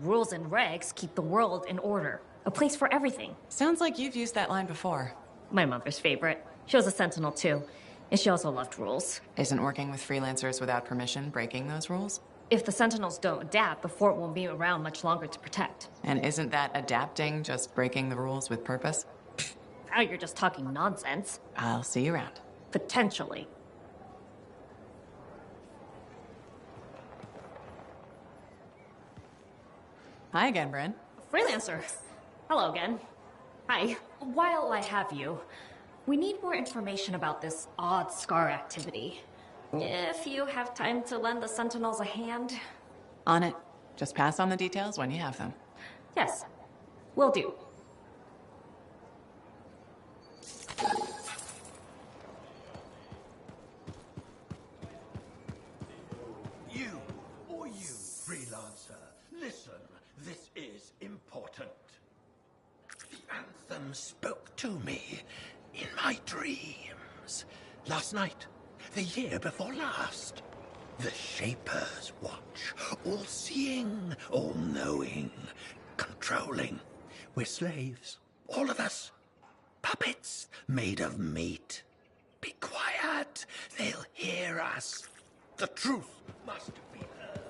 rules and regs keep the world in order. A place for everything. Sounds like you've used that line before. My mother's favorite. She was a Sentinel too, and she also loved rules. Isn't working with freelancers without permission breaking those rules? If the Sentinels don't adapt, the fort won't be around much longer to protect. And isn't that adapting just breaking the rules with purpose? Now you're just talking nonsense. I'll see you around. Potentially. Hi again, Bryn. Freelancer. Hello again. Hi. While I have you, we need more information about this odd scar activity. If you have time to lend the Sentinels a hand. On it. Just pass on the details when you have them. Yes, will do. You, or you, freelancer, listen, this is important. The Anthem spoke to me in my dreams. Last night, the year before last. The Shaper's watch, all-seeing, all-knowing, controlling. We're slaves, all of us. Puppets made of meat. Be quiet, they'll hear us. The truth must be heard.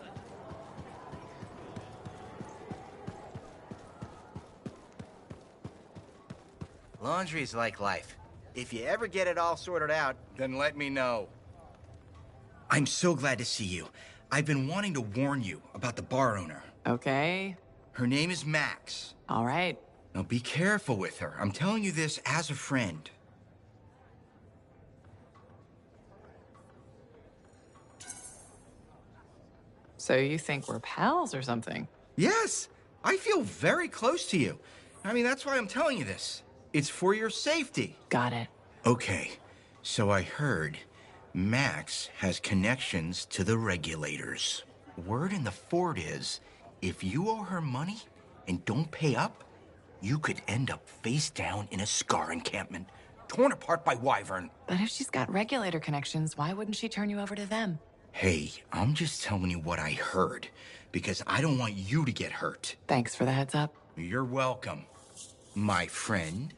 Laundry's like life. If you ever get it all sorted out, then let me know. I'm so glad to see you. I've been wanting to warn you about the bar owner. Okay. Her name is Max. All right. Now be careful with her. I'm telling you this as a friend. So you think we're pals or something? Yes, I feel very close to you. I mean, that's why I'm telling you this. It's for your safety. Got it. Okay, so I heard Max has connections to the regulators. Word in the fort is, if you owe her money and don't pay up, you could end up face down in a Scar encampment, torn apart by Wyvern. But if she's got regulator connections, why wouldn't she turn you over to them? Hey, I'm just telling you what I heard, because I don't want you to get hurt. Thanks for the heads up. You're welcome, my friend.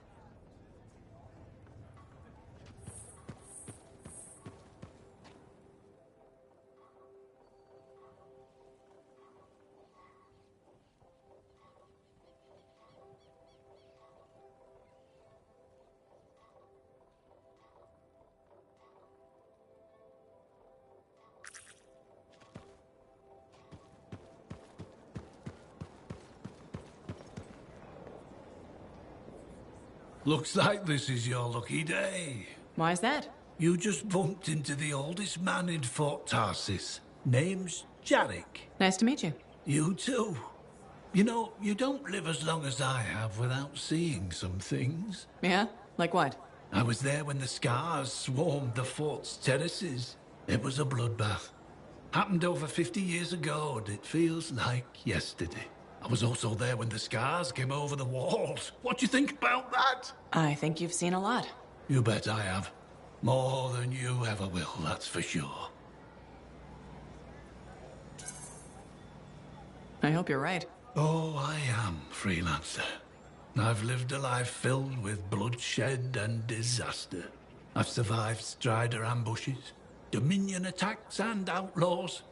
Looks like this is your lucky day. Why's that? You just bumped into the oldest man in Fort Tarsis. Name's Jarek. Nice to meet you. You too. You know, you don't live as long as I have without seeing some things. Yeah? Like what? I was there when the Scars swarmed the fort's terraces. It was a bloodbath. Happened over 50 years ago, and it feels like yesterday. I was also there when the Scars came over the walls. What do you think about that? I think you've seen a lot. You bet I have. More than you ever will, that's for sure. I hope you're right. Oh, I am, freelancer. I've lived a life filled with bloodshed and disaster. I've survived Strider ambushes, Dominion attacks and outlaws.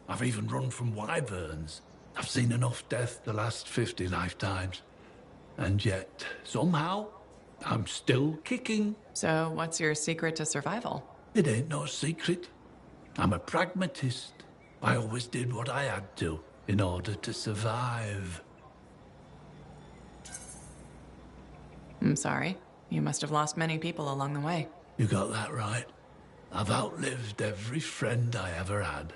I've even run from wyverns. I've seen enough death the last 50 lifetimes. And yet, somehow, I'm still kicking. So, what's your secret to survival? It ain't no secret. I'm a pragmatist. I always did what I had to in order to survive. I'm sorry. You must have lost many people along the way. You got that right. I've outlived every friend I ever had.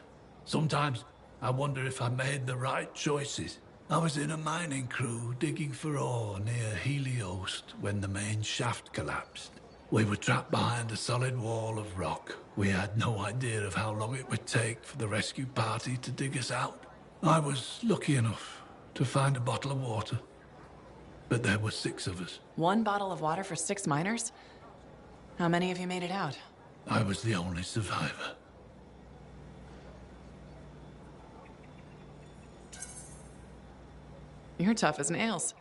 Sometimes I wonder if I made the right choices. I was in a mining crew digging for ore near Heliost when the main shaft collapsed. We were trapped behind a solid wall of rock. We had no idea of how long it would take for the rescue party to dig us out. I was lucky enough to find a bottle of water. But there were 6 of us. 1 bottle of water for 6 miners? How many of you made it out? I was the only survivor. You're tough as nails.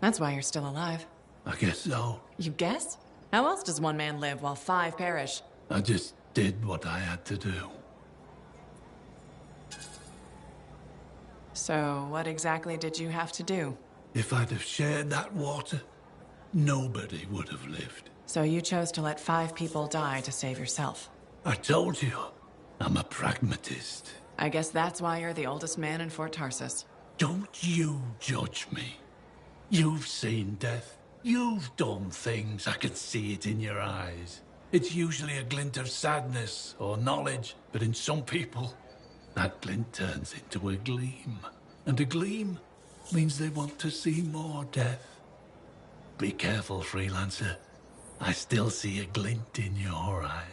That's why you're still alive. I guess so. You guess? How else does one man live while 5 perish? I just did what I had to do. So, what exactly did you have to do? If I'd have shared that water, nobody would have lived. So you chose to let 5 people die to save yourself. I told you, I'm a pragmatist. I guess that's why you're the oldest man in Fort Tarsus. Don't you judge me. You've seen death. You've done things. I can see it in your eyes. It's usually a glint of sadness or knowledge, but in some people, that glint turns into a gleam. And a gleam means they want to see more death. Be careful, freelancer. I still see a glint in your eyes.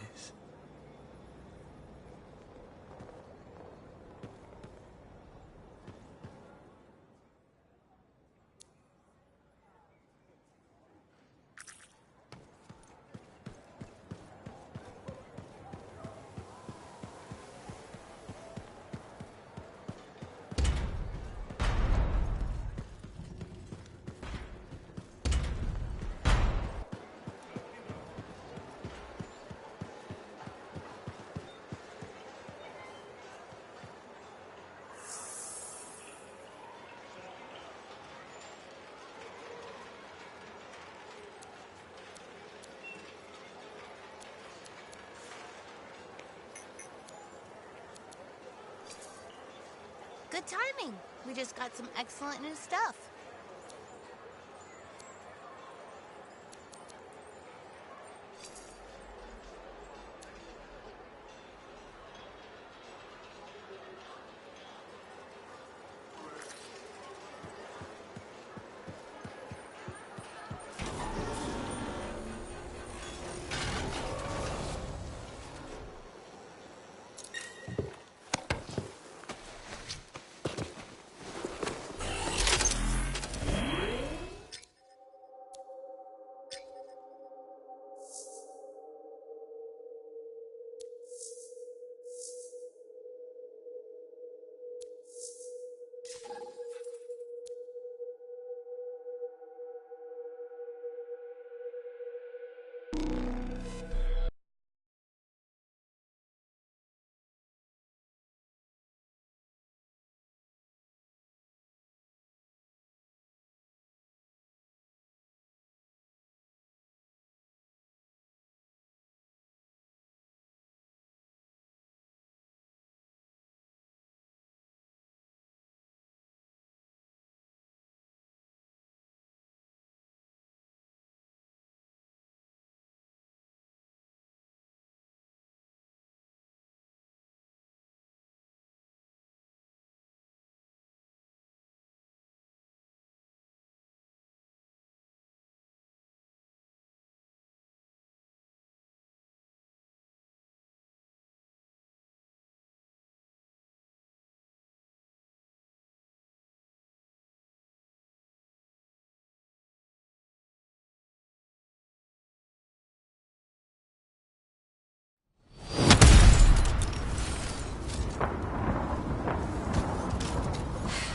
Good timing. We just got some excellent new stuff.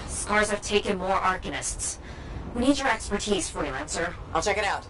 Scars have taken more Arcanists. We need your expertise, Freelancer. I'll check it out.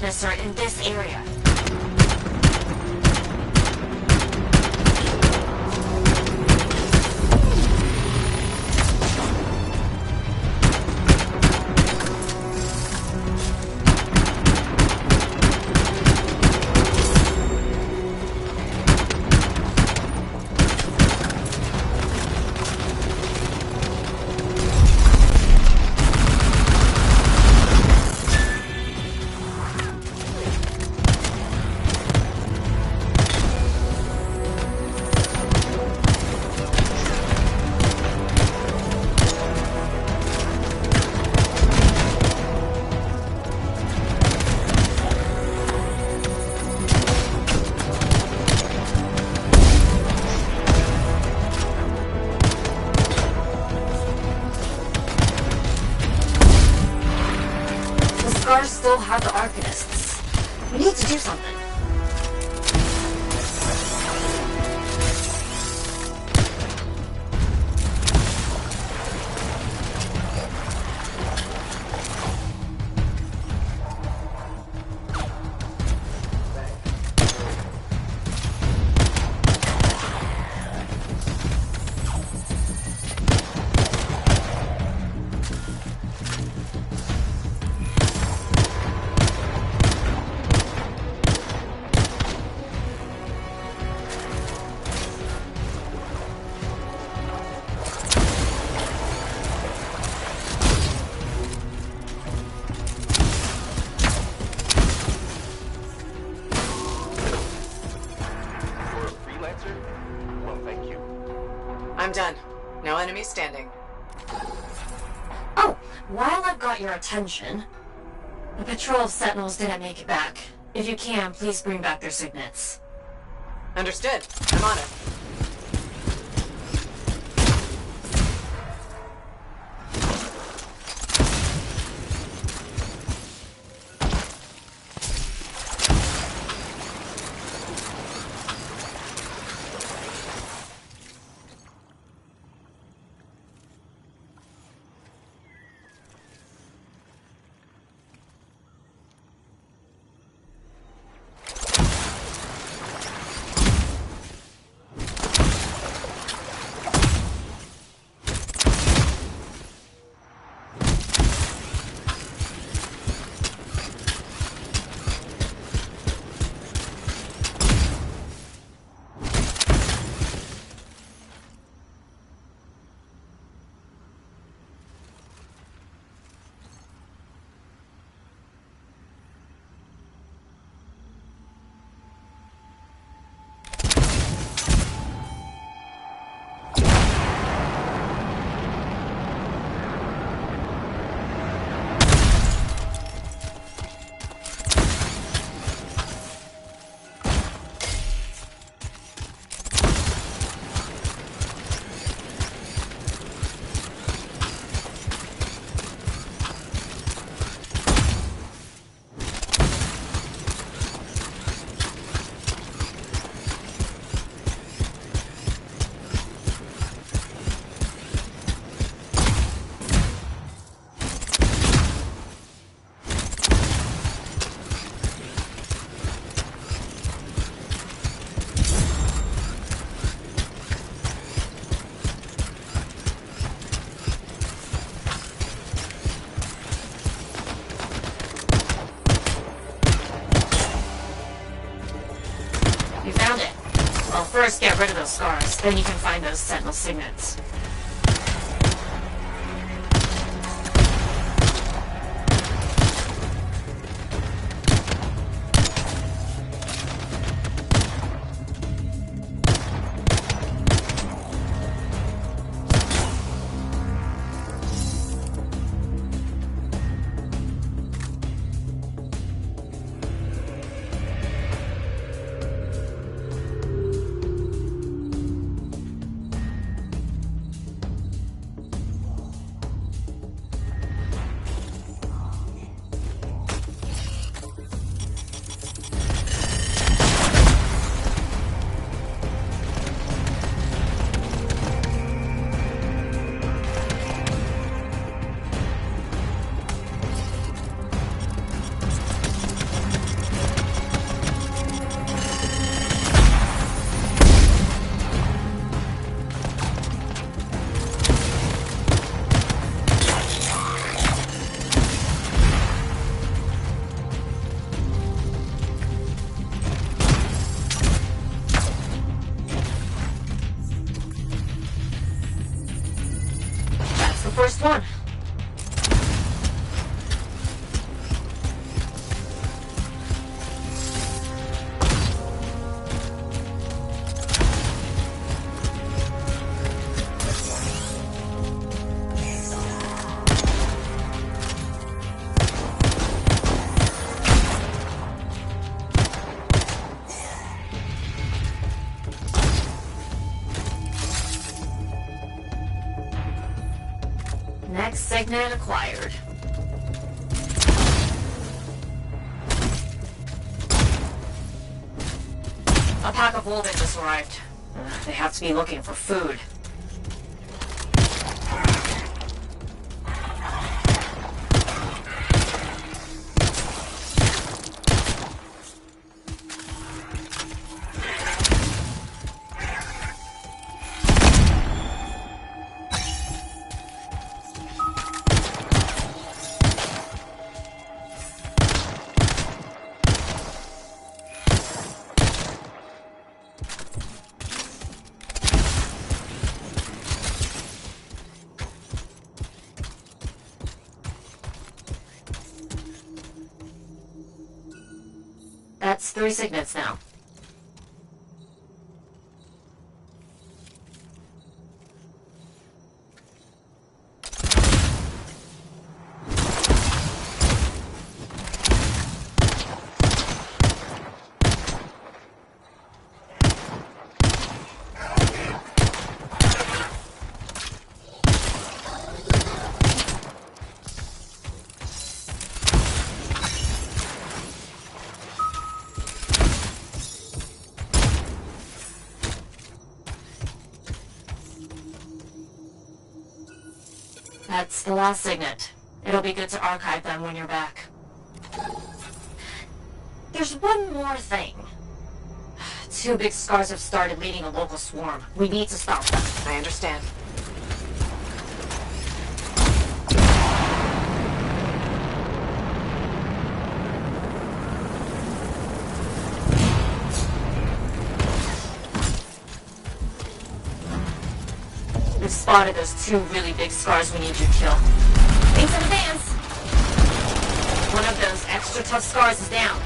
artificer in this area. Scars still have the Arcanists. We need to do something. I'm done. No enemies standing. Oh, while I've got your attention, the patrol of Sentinels didn't make it back. If you can, please bring back their signets. Understood. I'm on it. You found it. Well, first get rid of those scars, then you can find those Sentinel signets. the first one. Next signet acquired. A pack of wolven just arrived. They have to be looking for food. That's 3 signets now. That's the last signet. It'll be good to archive them when you're back. There's one more thing. 2 big scars have started leading a local swarm. We need to stop them. I understand. We've spotted those 2 really big scars we need you to kill. Thanks in advance! One of those extra tough scars is down.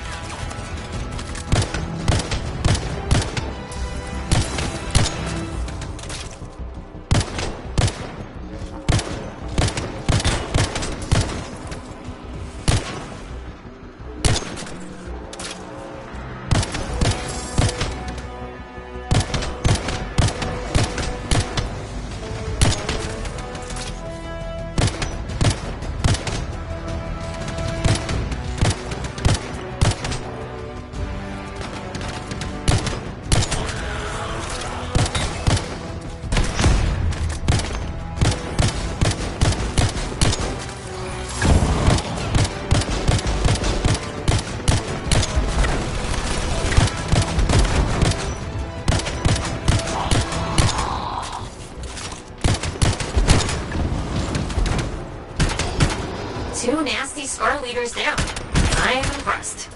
Two nasty scar leaders down. I am impressed.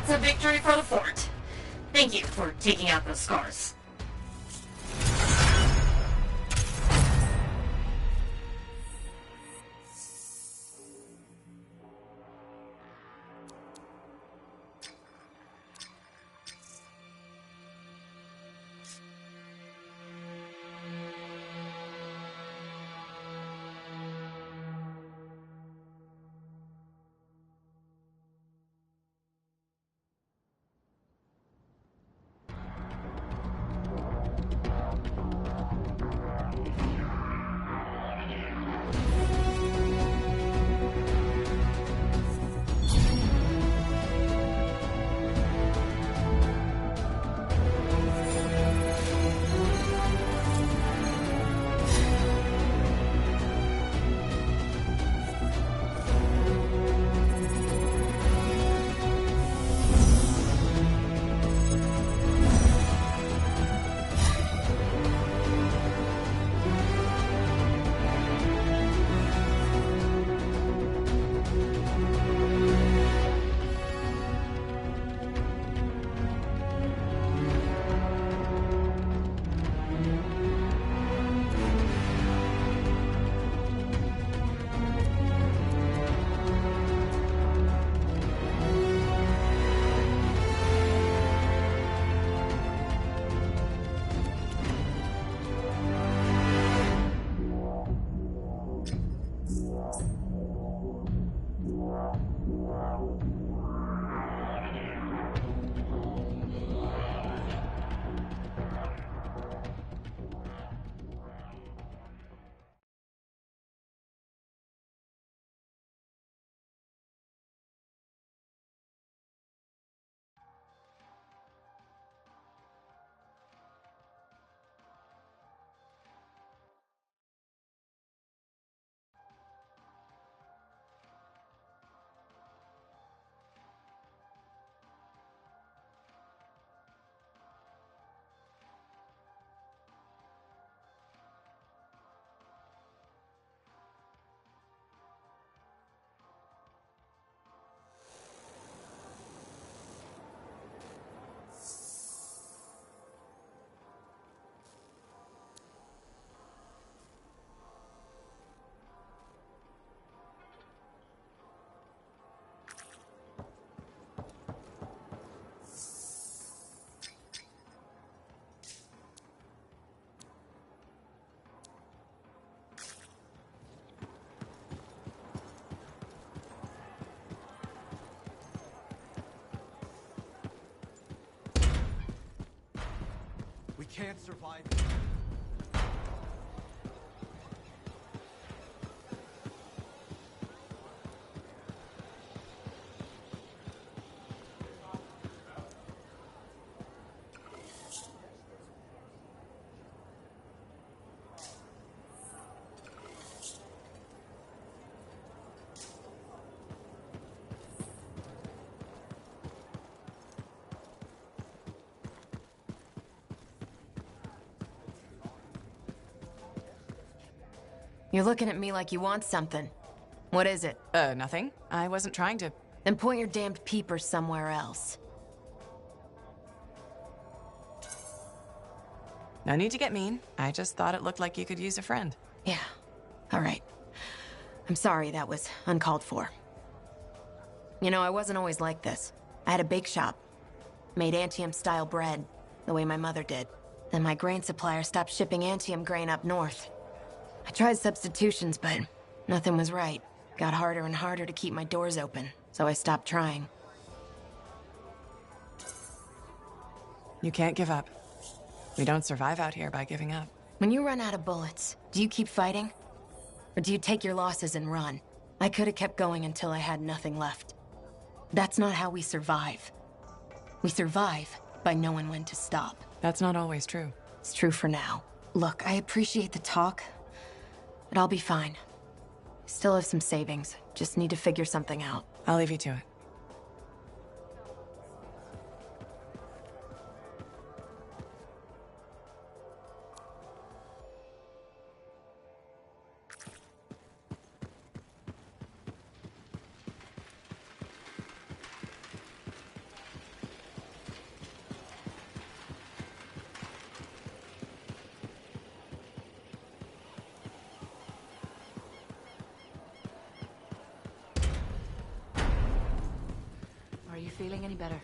That's a victory for the fort. Thank you for taking out those scars. can't survive. You're looking at me like you want something. What is it? Nothing. I wasn't trying to... Then point your damned peepers somewhere else. No need to get mean. I just thought it looked like you could use a friend. Yeah. All right. I'm sorry that was uncalled for. You know, I wasn't always like this. I had a bake shop. Made Anthem-style bread, the way my mother did. Then my grain supplier stopped shipping Anthem grain up north. I tried substitutions, but nothing was right. Got harder and harder to keep my doors open, so I stopped trying. You can't give up. We don't survive out here by giving up. When you run out of bullets, do you keep fighting? Or do you take your losses and run? I could have kept going until I had nothing left. That's not how we survive. We survive by knowing when to stop. That's not always true. It's true for now. Look, I appreciate the talk, but I'll be fine. Still have some savings. Just need to figure something out. I'll leave you to it. Are you feeling any better?